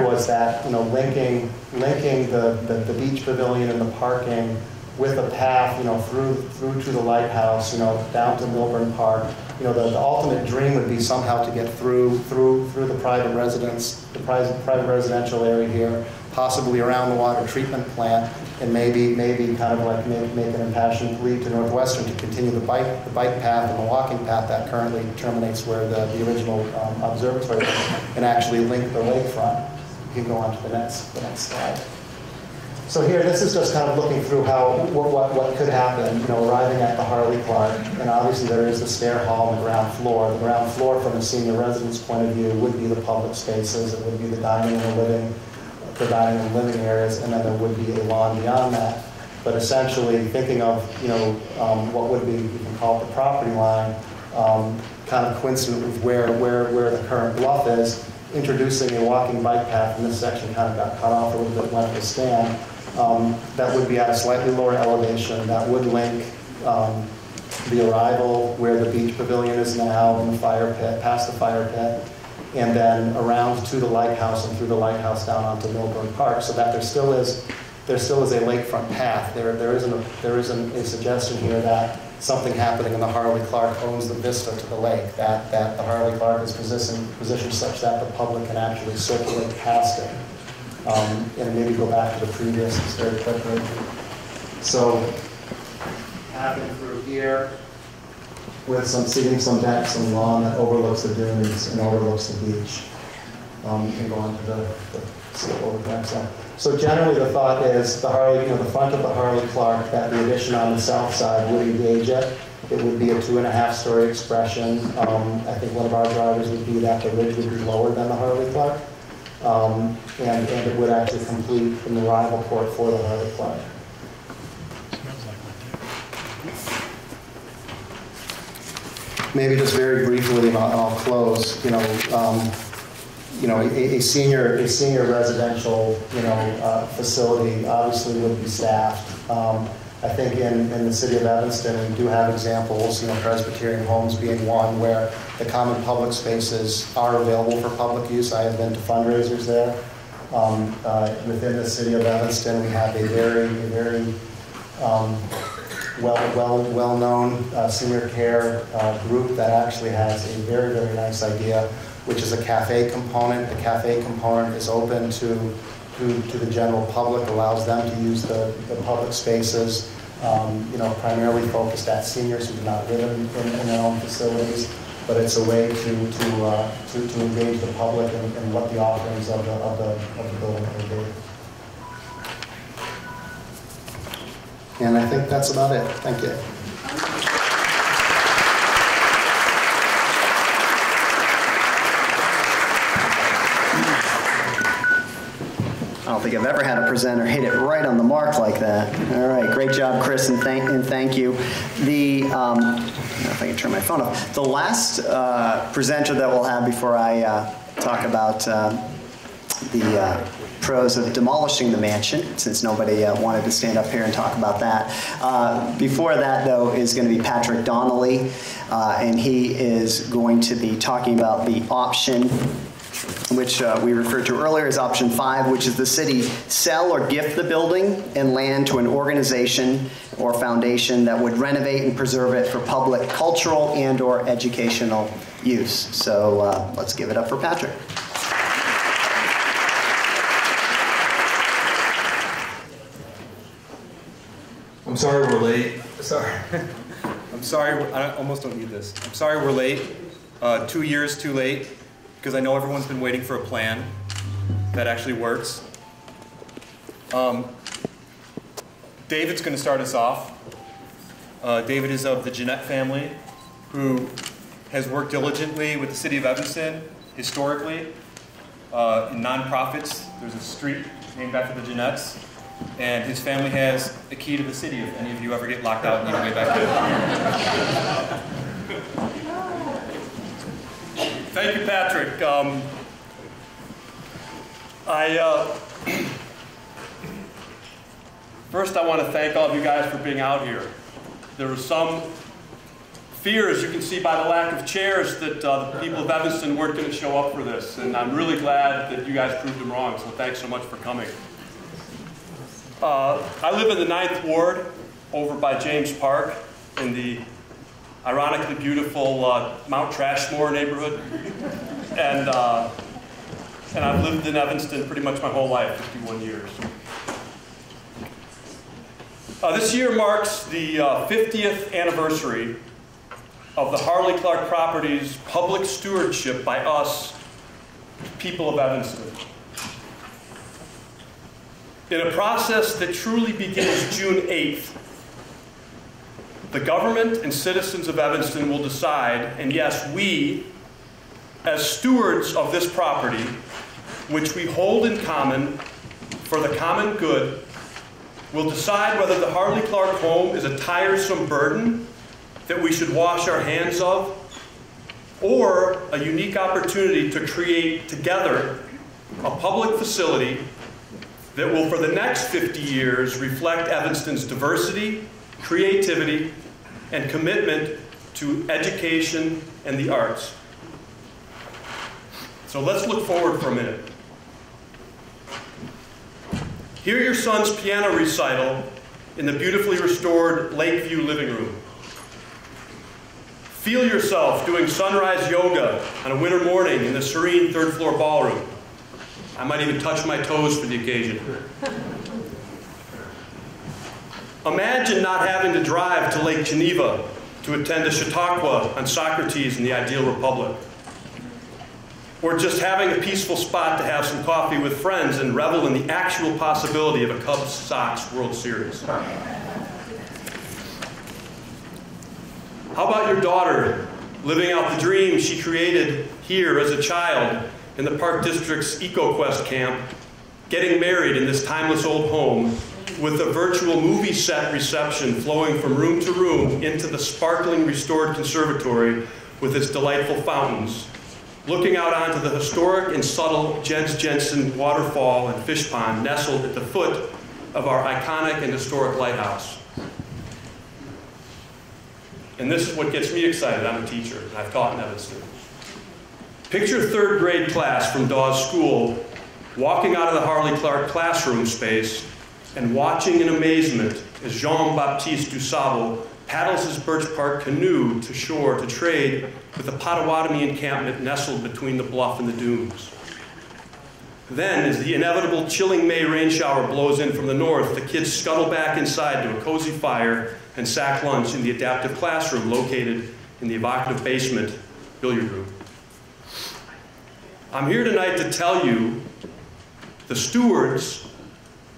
was that linking the beach pavilion and the parking with a path through to the lighthouse, down to Milburn Park. The ultimate dream would be somehow to get through the private residential area here, possibly around the water treatment plant, and maybe kind of like make an impassioned plea to Northwestern to continue the bike path and the walking path that currently terminates where the original observatory is, and actually link the lakefront. You can go on to the next slide. So here, this is just kind of looking through what could happen, arriving at the Harley Clarke, and obviously there is the stair hall on the ground floor. The ground floor, from a senior residence point of view, would be the public spaces. It would be the dining and living areas, and then there would be a lawn beyond that. But essentially, thinking of what would be, you can call it the property line, kind of coincident with where the current bluff is, introducing a walking bike path, and this section kind of got cut off a little bit when it was stand. That would be at a slightly lower elevation. That would link the arrival where the beach pavilion is now, in the fire pit, past the fire pit, and then around to the lighthouse and through the lighthouse down onto Milburn Park, so that there still is a lakefront path. There isn't a suggestion here that something happening in the Harley Clarke owns the vista to the lake. That the Harley Clarke is positioned such that the public can actually circulate past it. And maybe go back to the previous just very quickly. So, happening through here with some seating, some decks, some lawn that overlooks the dunes and overlooks the beach. You can go on to the next one. So generally the thought is the Harley, the front of the Harley Clarke, that the addition on the south side would engage it. It would be a 2.5-story expression. I think one of our drivers would be that the ridge would be lower than the Harley Clarke. And it would actually complete an arrival port for the Harley Clarke. Maybe just very briefly, and I'll close. A senior residential facility obviously would be staffed. I think in the city of Evanston, we do have examples, Presbyterian Homes being one, where the common public spaces are available for public use. I have been to fundraisers there. Within the city of Evanston, we have a very well-known senior care group that actually has a very nice idea, which is a cafe component. The cafe component is open to the general public, allows them to use the public spaces, primarily focused at seniors who do not live in their own facilities, but it's a way to engage the public in what the offerings of the building can be. And I think that's about it. Thank you. don't think I've ever had a presenter hit it right on the mark like that. All right, great job, Chris, and thank you. The, I don't know if I can turn my phone off. The last presenter that we'll have before I talk about the pros of demolishing the mansion, since nobody wanted to stand up here and talk about that. Before that, though, is going to be Patrick Donnelly, and he is going to be talking about the option which we referred to earlier as option 5, which is the city sell or gift the building and land to an organization or foundation that would renovate and preserve it for public, cultural, and or educational use. So let's give it up for Patrick. I'm sorry we're late. Sorry. I'm sorry, I almost don't need this. I'm sorry we're late. 2 years too late, because I know everyone's been waiting for a plan that actually works. David's going to start us off. David is of the Jeanette family, who has worked diligently with the city of Evanston, historically, in nonprofits. There's a street named after the Jeanettes. And his family has a key to the city if any of you ever get locked out and need to get back in. Thank you, Patrick. First, I want to thank all of you guys for being out here. There was some fear, as you can see by the lack of chairs, that the people of Evanston weren't going to show up for this. And I'm really glad that you guys proved them wrong, so thanks so much for coming. I live in the 9th Ward over by James Park in the ironically beautiful Mount Trashmore neighborhood. And I've lived in Evanston pretty much my whole life, 51 years. This year marks the 50th anniversary of the Harley Clarke Properties public stewardship by us, people of Evanston. In a process that truly begins June 8th, the government and citizens of Evanston will decide, and yes, we, as stewards of this property, which we hold in common for the common good, will decide whether the Harley Clarke home is a tiresome burden that we should wash our hands of, or a unique opportunity to create together a public facility that will, for the next 50 years, reflect Evanston's diversity, creativity, and commitment to education and the arts. So let's look forward for a minute. Hear your son's piano recital in the beautifully restored Lakeview living room. Feel yourself doing sunrise yoga on a winter morning in the serene 3rd floor ballroom. I might even touch my toes for the occasion. Imagine not having to drive to Lake Geneva to attend a Chautauqua on Socrates and the Ideal Republic. Or just having a peaceful spot to have some coffee with friends and revel in the actual possibility of a Cubs-Sox World Series. How about your daughter living out the dream she created here as a child in the Park District's EcoQuest camp, getting married in this timeless old home with a virtual movie set reception flowing from room to room into the sparkling restored conservatory with its delightful fountains, looking out onto the historic and subtle Jens Jensen waterfall and fish pond nestled at the foot of our iconic and historic lighthouse. And this is what gets me excited. I'm a teacher, and I've taught in Evanston. Picture 3rd grade class from Dawes School walking out of the Harley Clarke classroom space and watching in amazement as Jean-Baptiste Dusable paddles his Birch Park canoe to shore to trade with the Potawatomi encampment nestled between the bluff and the dunes. Then, as the inevitable chilling May rain shower blows in from the north, the kids scuttle back inside to a cozy fire and sack lunch in the adaptive classroom located in the evocative basement billiard room. I'm here tonight to tell you, the stewards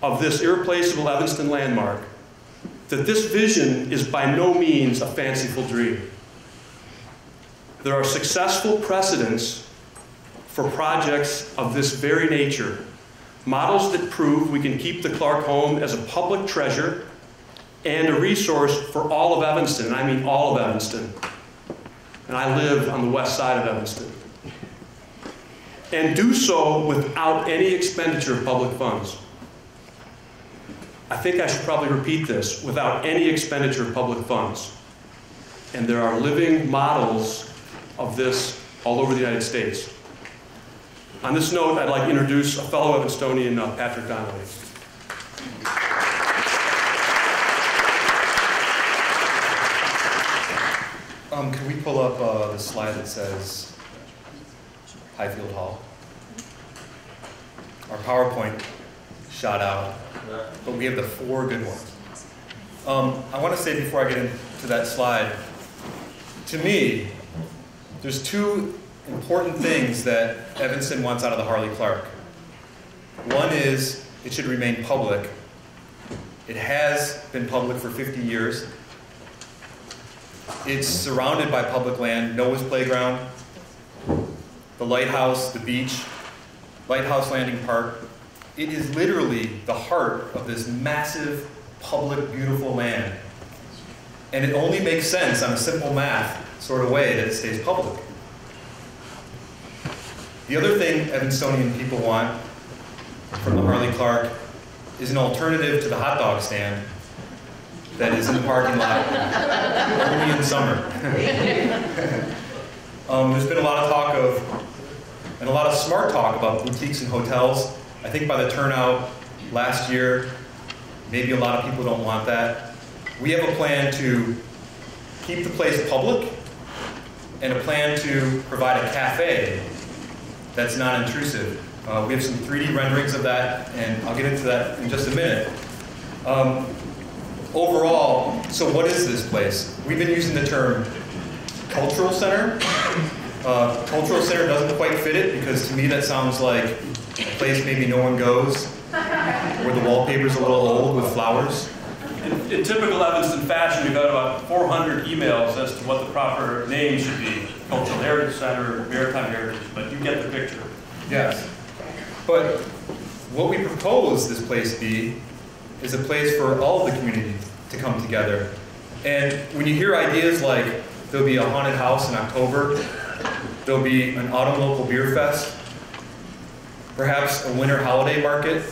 of this irreplaceable Evanston landmark, that this vision is by no means a fanciful dream. There are successful precedents for projects of this very nature, Models that prove we can keep the Clarke home as a public treasure and a resource for all of Evanston, and I mean all of Evanston. And I live on the west side of Evanston. And do so without any expenditure of public funds. I think I should probably repeat this, without any expenditure of public funds. And there are living models of this all over the United States. On this note, I'd like to introduce a fellow Evanstonian, Patrick Donnelly. Can we pull up the slide that says Highfield Hall? Our PowerPoint shot out, but we have the 4 good ones. I want to say before I get into that slide, to me, there's 2 important things that Evanston wants out of the Harley Clarke. One is it should remain public. It has been public for 50 years. It's surrounded by public land, Noah's Playground, the lighthouse, the beach, Lighthouse Landing Park. It is literally the heart of this massive, public, beautiful land. And it only makes sense on a simple math sort of way that it stays public. The other thing Evanstonian people want from the Harley Clarke is an alternative to the hot dog stand that is in the parking lot only in summer. There's been a lot of talk of, and a lot of smart talk about boutiques and hotels. I think by the turnout last year, maybe a lot of people don't want that. We have a plan to keep the place public and a plan to provide a cafe that's not intrusive. We have some 3D renderings of that, and I'll get into that in just a minute. Overall, so what is this place? We've been using the term cultural center. Cultural center doesn't quite fit it because to me that sounds like a place maybe no one goes, where the wallpaper's a little old with flowers. In typical Evanston fashion, we've got about 400 emails as to what the proper name should be. Cultural Heritage Center, Maritime Heritage, but you get the picture. Yes. But what we propose this place be is a place for all of the community to come together. And when you hear ideas like there'll be a haunted house in October, there'll be an autumn local beer fest, perhaps a winter holiday market,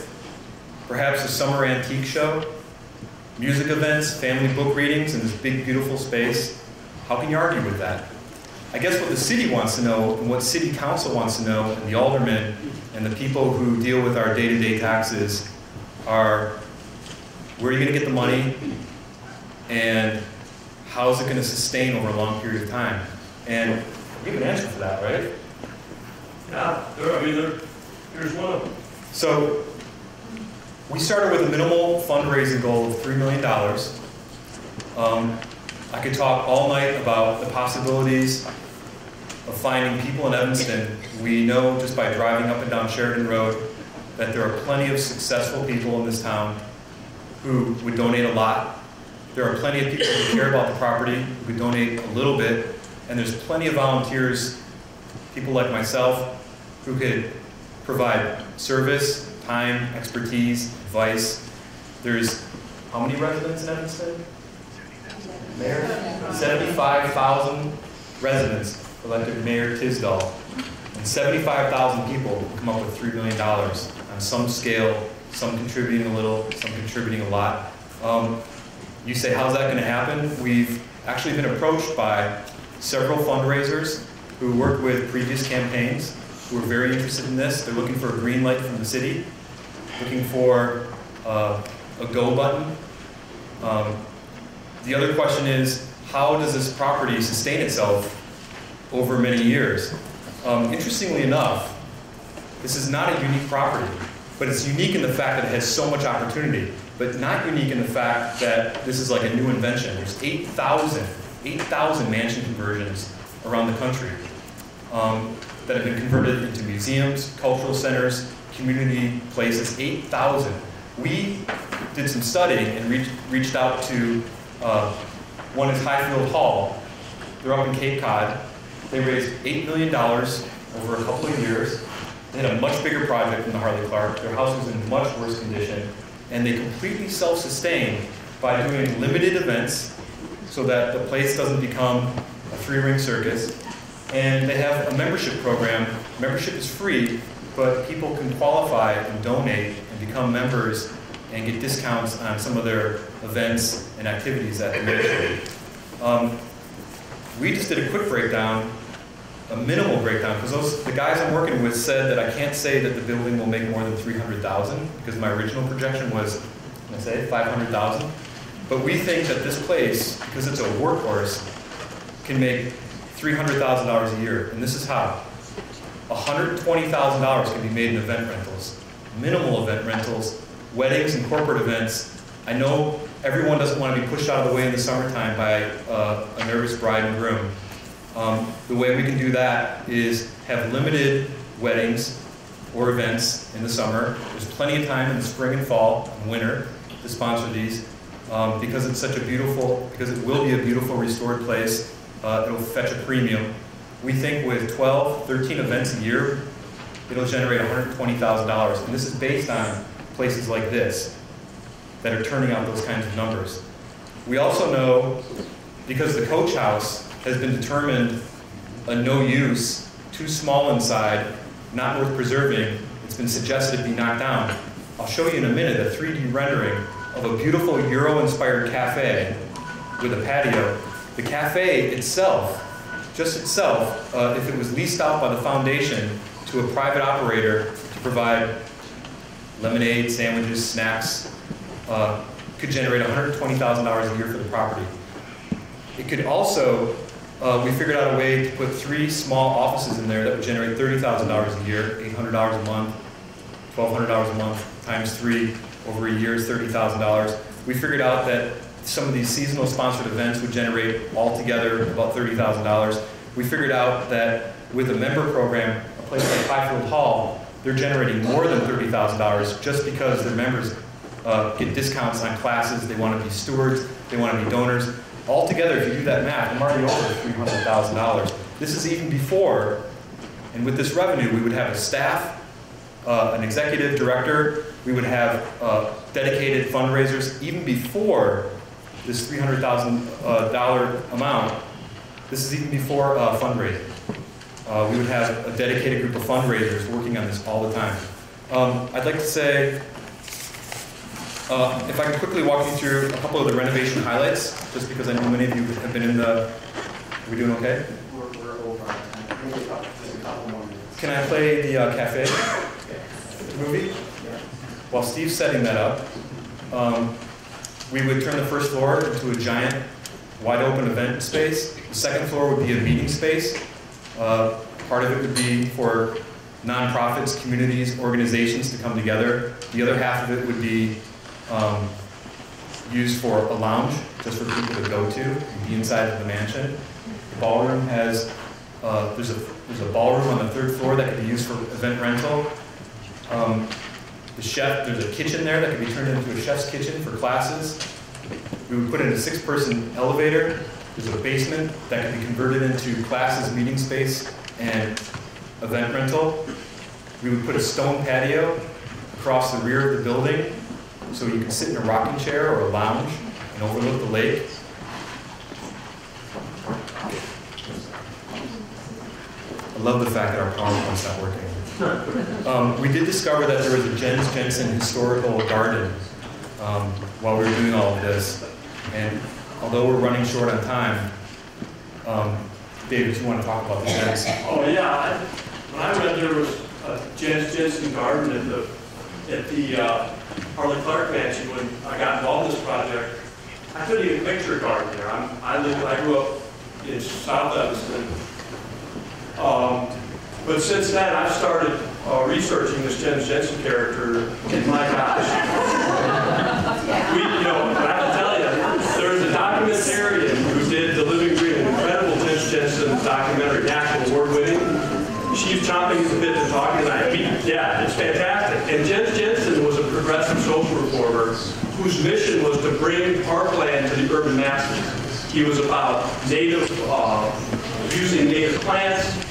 perhaps a summer antique show, music events, family book readings in this big, beautiful space, how can you argue with that? I guess what the city wants to know, and what city council wants to know, and the aldermen, and the people who deal with our day-to-day taxes are, where are you going to get the money, and how is it going to sustain over a long period of time? And you have an answer for that, right? Yeah, here's one of them. So, we started with a minimal fundraising goal of $3 million. I could talk all night about the possibilities of finding people in Evanston. We know just by driving up and down Sheridan Road that there are plenty of successful people in this town who would donate a lot. There are plenty of people who care about the property who would donate a little bit. And there's plenty of volunteers, people like myself, who could provide service, time, expertise, advice. There's how many residents in Evanston? Mayor? 75,000 residents elected Mayor Tisdall. And 75,000 people come up with $3 million on some scale, some contributing a little, some contributing a lot. You say, how's that going to happen? We've actually been approached by several fundraisers who worked with previous campaigns who are very interested in this. They're looking for a green light from the city, looking for a go button. The other question is, how does this property sustain itself over many years? Interestingly enough, this is not a unique property, but it's unique in the fact that it has so much opportunity, but not unique in the fact that this is like a new invention. There's 8,000 mansion conversions around the country that have been converted into museums, cultural centers, community places, 8,000. We did some studying and reached out to one is Highfield Hall. They're up in Cape Cod. They raised $8 million over a couple of years. They had a much bigger project than the Harley Clarke. Their house was in much worse condition, and they completely self-sustain by doing limited events so that the place doesn't become a three-ring circus. And they have a membership program. Membership is free, but people can qualify and donate and become members and get discounts on some of their events and activities at the mansion. We just did a quick breakdown, a minimal breakdown, because the guys I'm working with said that I can't say that the building will make more than $300,000 because my original projection was, let's say, $500,000. But we think that this place, because it's a workhorse, can make $300,000 a year. And this is how. $120,000 can be made in event rentals, minimal event rentals, weddings and corporate events. I know everyone doesn't want to be pushed out of the way in the summertime by a nervous bride and groom. The way we can do that is have limited weddings or events in the summer. There's plenty of time in the spring and fall and winter to sponsor these because it's such a beautiful, because it will be a beautiful restored place. It'll fetch a premium. We think with 12, 13 events a year, it'll generate $120,000. And this is based on places like this that are turning out those kinds of numbers. We also know, because the coach house has been determined a no use, too small inside, not worth preserving, it's been suggested it be knocked down. I'll show you in a minute a 3D rendering of a beautiful Euro-inspired cafe with a patio. The cafe itself, just itself, if it was leased out by the foundation to a private operator to provide lemonade, sandwiches, snacks, could generate $120,000 a year for the property. It could also, we figured out a way to put 3 small offices in there that would generate $30,000 a year, $800 a month, $1,200 a month, times 3 over a year is $30,000. We figured out that some of these seasonal sponsored events would generate altogether about $30,000. We figured out that with a member program, a place like Highfield Hall, they're generating more than $30,000 just because their members get discounts on classes, they want to be stewards, they want to be donors. Altogether, if you do that math, I'm already over $300,000. This is even before, and with this revenue, we would have a staff, an executive director, we would have dedicated fundraisers even before this $300,000 amount. This is even before fundraising. We would have a dedicated group of fundraisers working on this all the time. I'd like to say, if I can quickly walk you through a couple of the renovation highlights, just because I know many of you have been in the, are we doing okay? We're over our time. Maybe just a couple more minutes. Can I play the cafe movie? While Steve's setting that up, we would turn the first floor into a giant, wide open event space. The second floor would be a meeting space. Part of it would be for nonprofits, communities, organizations to come together. The other half of it would be used for a lounge, just for people to go to and be inside of the mansion. The ballroom has, there's a ballroom on the 3rd floor that could be used for event rental. The chef, there's a kitchen there that could be turned into a chef's kitchen for classes. We would put in a 6-person elevator. There's a basement that could be converted into classes, meeting space, and event rental. We would put a stone patio across the rear of the building so you could sit in a rocking chair or a lounge and overlook the lake. I love the fact that our PowerPoint's not working. We did discover that there was a Jens Jensen historical garden while we were doing all of this. And although we're running short on time, David, do you want to talk about the Jens? Oh yeah, when I read there was a Jens Jensen garden at the Harley Clarke Mansion when I got involved in this project. I couldn't even picture a garden there. I grew up in South Evanston. But since then, I've started researching this Jens Jensen character, and my gosh. I have to tell you, there's a documentarian who did The Living Green, an incredible Jens Jensen documentary, national award-winning. She's chomping at the bit to talk, and yeah, it's fantastic. And Jens Jensen was a progressive social reformer whose mission was to bring parkland to the urban masses. He was about native, using native plants.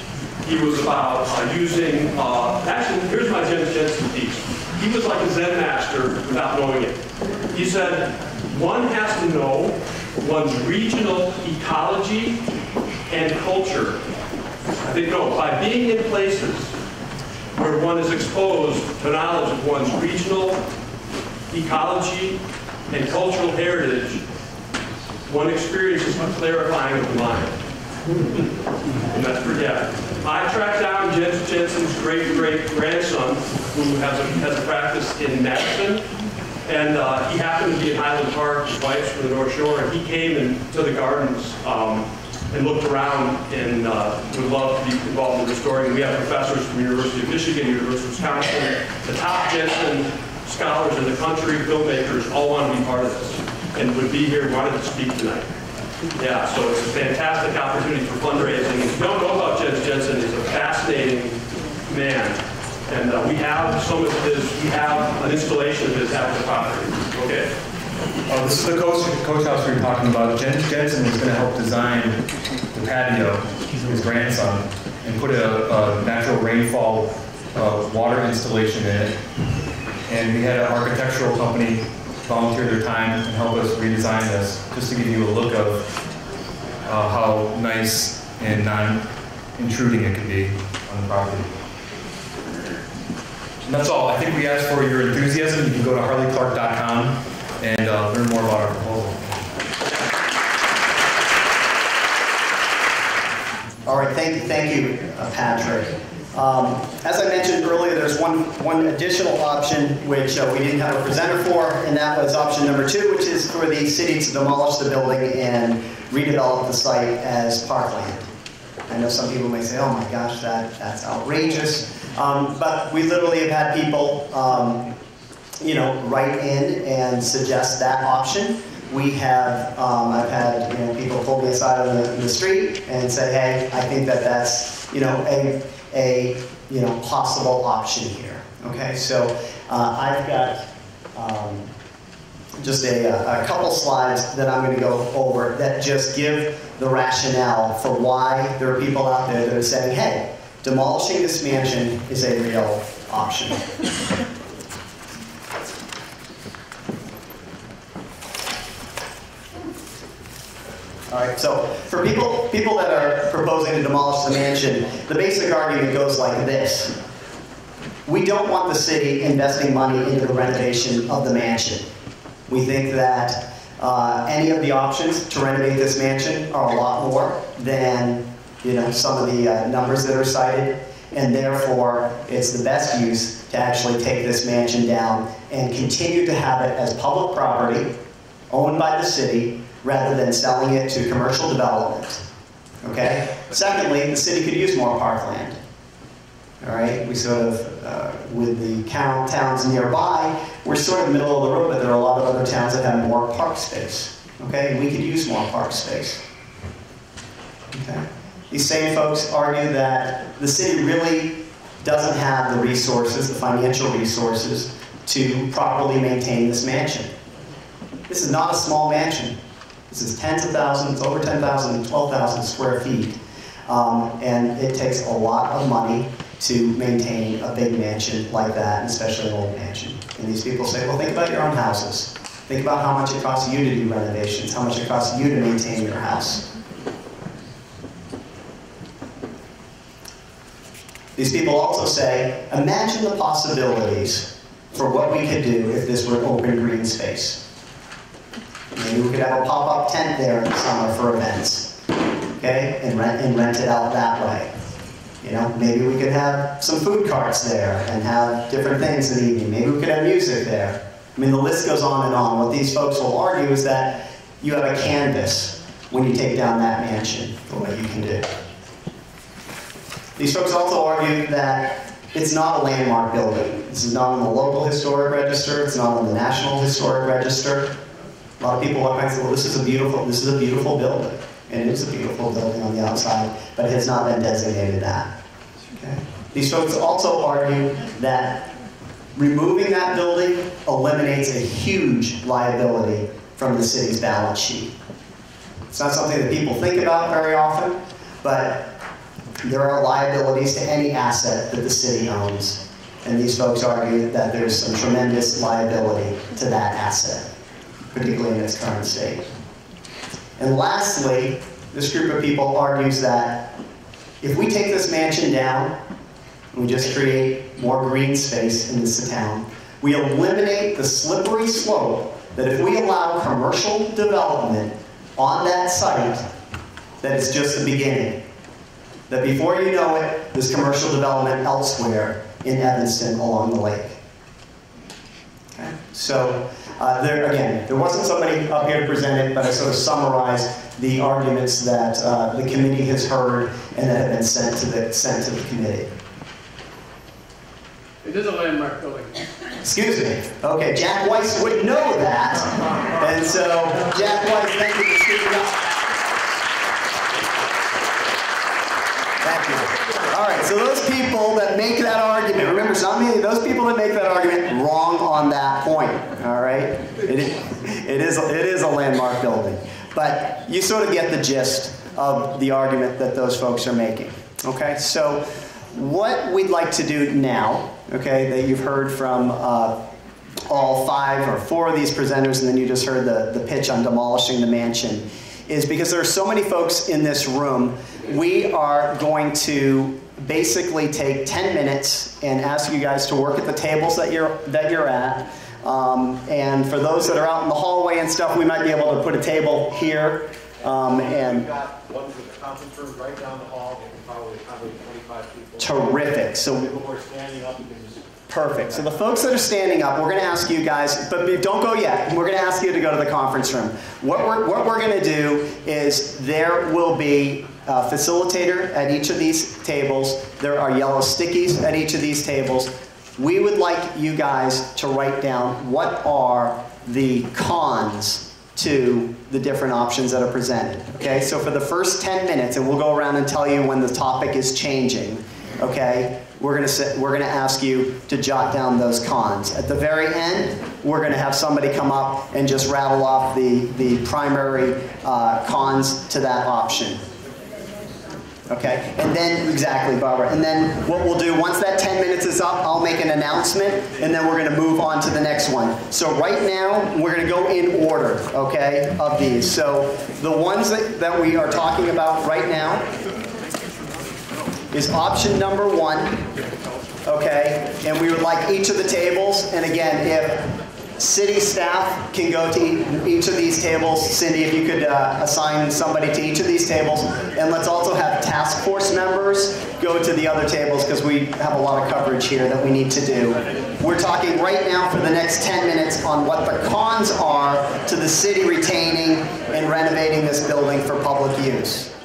He was about using, actually, here's my Jens Jensen piece. He was like a Zen master without knowing it. He said, one has to know one's regional ecology and culture. I think, no, by being in places where one is exposed to knowledge of one's regional ecology and cultural heritage, one experiences a clarifying of the mind. And that's pretty accurate. I tracked down Jens Jensen's great-great-grandson, who has a practice in Madison, and he happened to be in Highland Park. His wife's from the North Shore, and he came into the gardens and looked around and would love to be involved in restoring. We have professors from the University of Michigan, University of Wisconsin, the top Jensen scholars in the country, filmmakers, all want to be part of this and would be here, wanted to speak tonight. Yeah, so it's a fantastic opportunity for fundraising. If you don't know about Jens Jensen, he's a fascinating man. And we have some of his, we have an installation of his at the property. Okay? This is the coach house we were talking about. Jensen was going to help design the patio, his grandson, and put a natural rainfall water installation in it. And we had an architectural company volunteer their time and help us redesign this, just to give you a look of how nice and non-intruding it could be on the property. And that's all. I think we asked for your enthusiasm. You can go to harleyclarke.com and learn more about our proposal. All right, thank you, Patrick. As I mentioned earlier, there's one additional option which we didn't have a presenter for, and that was option number 2, which is for the city to demolish the building and redevelop the site as parkland. I know some people may say, oh my gosh, that's outrageous. But we literally have had people write in and suggest that option. We have, I've had people pull me aside on the street and say, hey, I think that's a possible option here. Okay, so I've got just a couple slides that I'm going to go over that just give the rationale for why there are people out there that are saying, hey, demolishing this mansion is a real option. All right, so for people that are proposing to demolish the mansion, the basic argument goes like this. We don't want the city investing money into the renovation of the mansion. We think that any of the options to renovate this mansion are a lot more than some of the numbers that are cited, and therefore it's the best use to actually take this mansion down and continue to have it as public property owned by the city, rather than selling it to commercial development. Okay? Secondly, the city could use more parkland. All right? We sort of, with the towns nearby, we're sort of middle of the road, but there are a lot of other towns that have more park space. Okay? And we could use more park space. Okay? These same folks argue that the city really doesn't have the resources, the financial resources, to properly maintain this mansion. This is not a small mansion. This is tens of thousands, over 10,000, 12,000 square feet. And it takes a lot of money to maintain a big mansion like that, and especially an old mansion. And these people say, well, think about your own houses. Think about how much it costs you to do renovations, how much it costs you to maintain your house. These people also say, imagine the possibilities for what we could do if this were open green space. Maybe we could have a pop-up tent there in the summer for events, okay, and rent it out that way. Maybe we could have some food carts there and have different things in the evening. Maybe we could have music there. I mean, the list goes on and on. What these folks will argue is that you have a canvas when you take down that mansion for what you can do. These folks also argue that it's not a landmark building. This is not on the local historic register. It's not on the National Historic Register. A lot of people walk by and say, well, this is a beautiful building. And it is a beautiful building on the outside, but it has not been designated that. Okay? These folks also argue that removing that building eliminates a huge liability from the city's balance sheet. It's not something that people think about very often, but there are liabilities to any asset that the city owns. And these folks argue that there's some tremendous liability to that asset, particularly in its current state. And lastly, this group of people argues that if we take this mansion down, we just create more green space in this town, we eliminate the slippery slope that if we allow commercial development on that site, that it's just the beginning. That before you know it, there's commercial development elsewhere in Evanston along the lake. Okay? So, there wasn't somebody up here to present it, but I sort of summarized the arguments that the committee has heard and that have been sent to the committee. It is a landmark building. Excuse me. Okay, Jack Weiss would know that. And so, Jack Weiss, thank you for speaking up. Thank you. All right, so those people that make that argument, remember, some of those people that make that argument, wrong on that point. All right? It is a landmark building. But you sort of get the gist of the argument that those folks are making. Okay, so what we'd like to do now, okay, that you've heard from all 5 or 4 of these presenters, and then you just heard the pitch on demolishing the mansion, is because there are so many folks in this room, we are going to basically take 10 minutes and ask you guys to work at the tables that you're at. And for those that are out in the hallway and stuff, we might be able to put a table here. And we've got ones with the conference room right down the hall. They can probably accommodate 25 people. Terrific. So people who are standing up, you can just... Perfect. So the folks that are standing up, we're going to ask you guys, but don't go yet. We're going to ask you to go to the conference room. What we're going to do is there will be a facilitator at each of these tables. There are yellow stickies at each of these tables. We would like you guys to write down what are the cons to the different options that are presented. Okay, so for the first 10 minutes, and we'll go around and tell you when the topic is changing, okay, we're going to ask you to jot down those cons. At the very end, we're going to have somebody come up and just rattle off the primary cons to that option. Okay, and then, exactly, Barbara, and then what we'll do, once that 10 minutes is up, I'll make an announcement, and then we're going to move on to the next one. So right now, we're going to go in order, okay, of these. So the ones that we are talking about right now is option number 1, okay, and we would like each of the tables, and again, if city staff can go to each of these tables. Cindy, if you could assign somebody to each of these tables. And let's also have task force members go to the other tables because we have a lot of coverage here that we need to do. We're talking right now for the next 10 minutes on what the cons are to the city retaining and renovating this building for public use.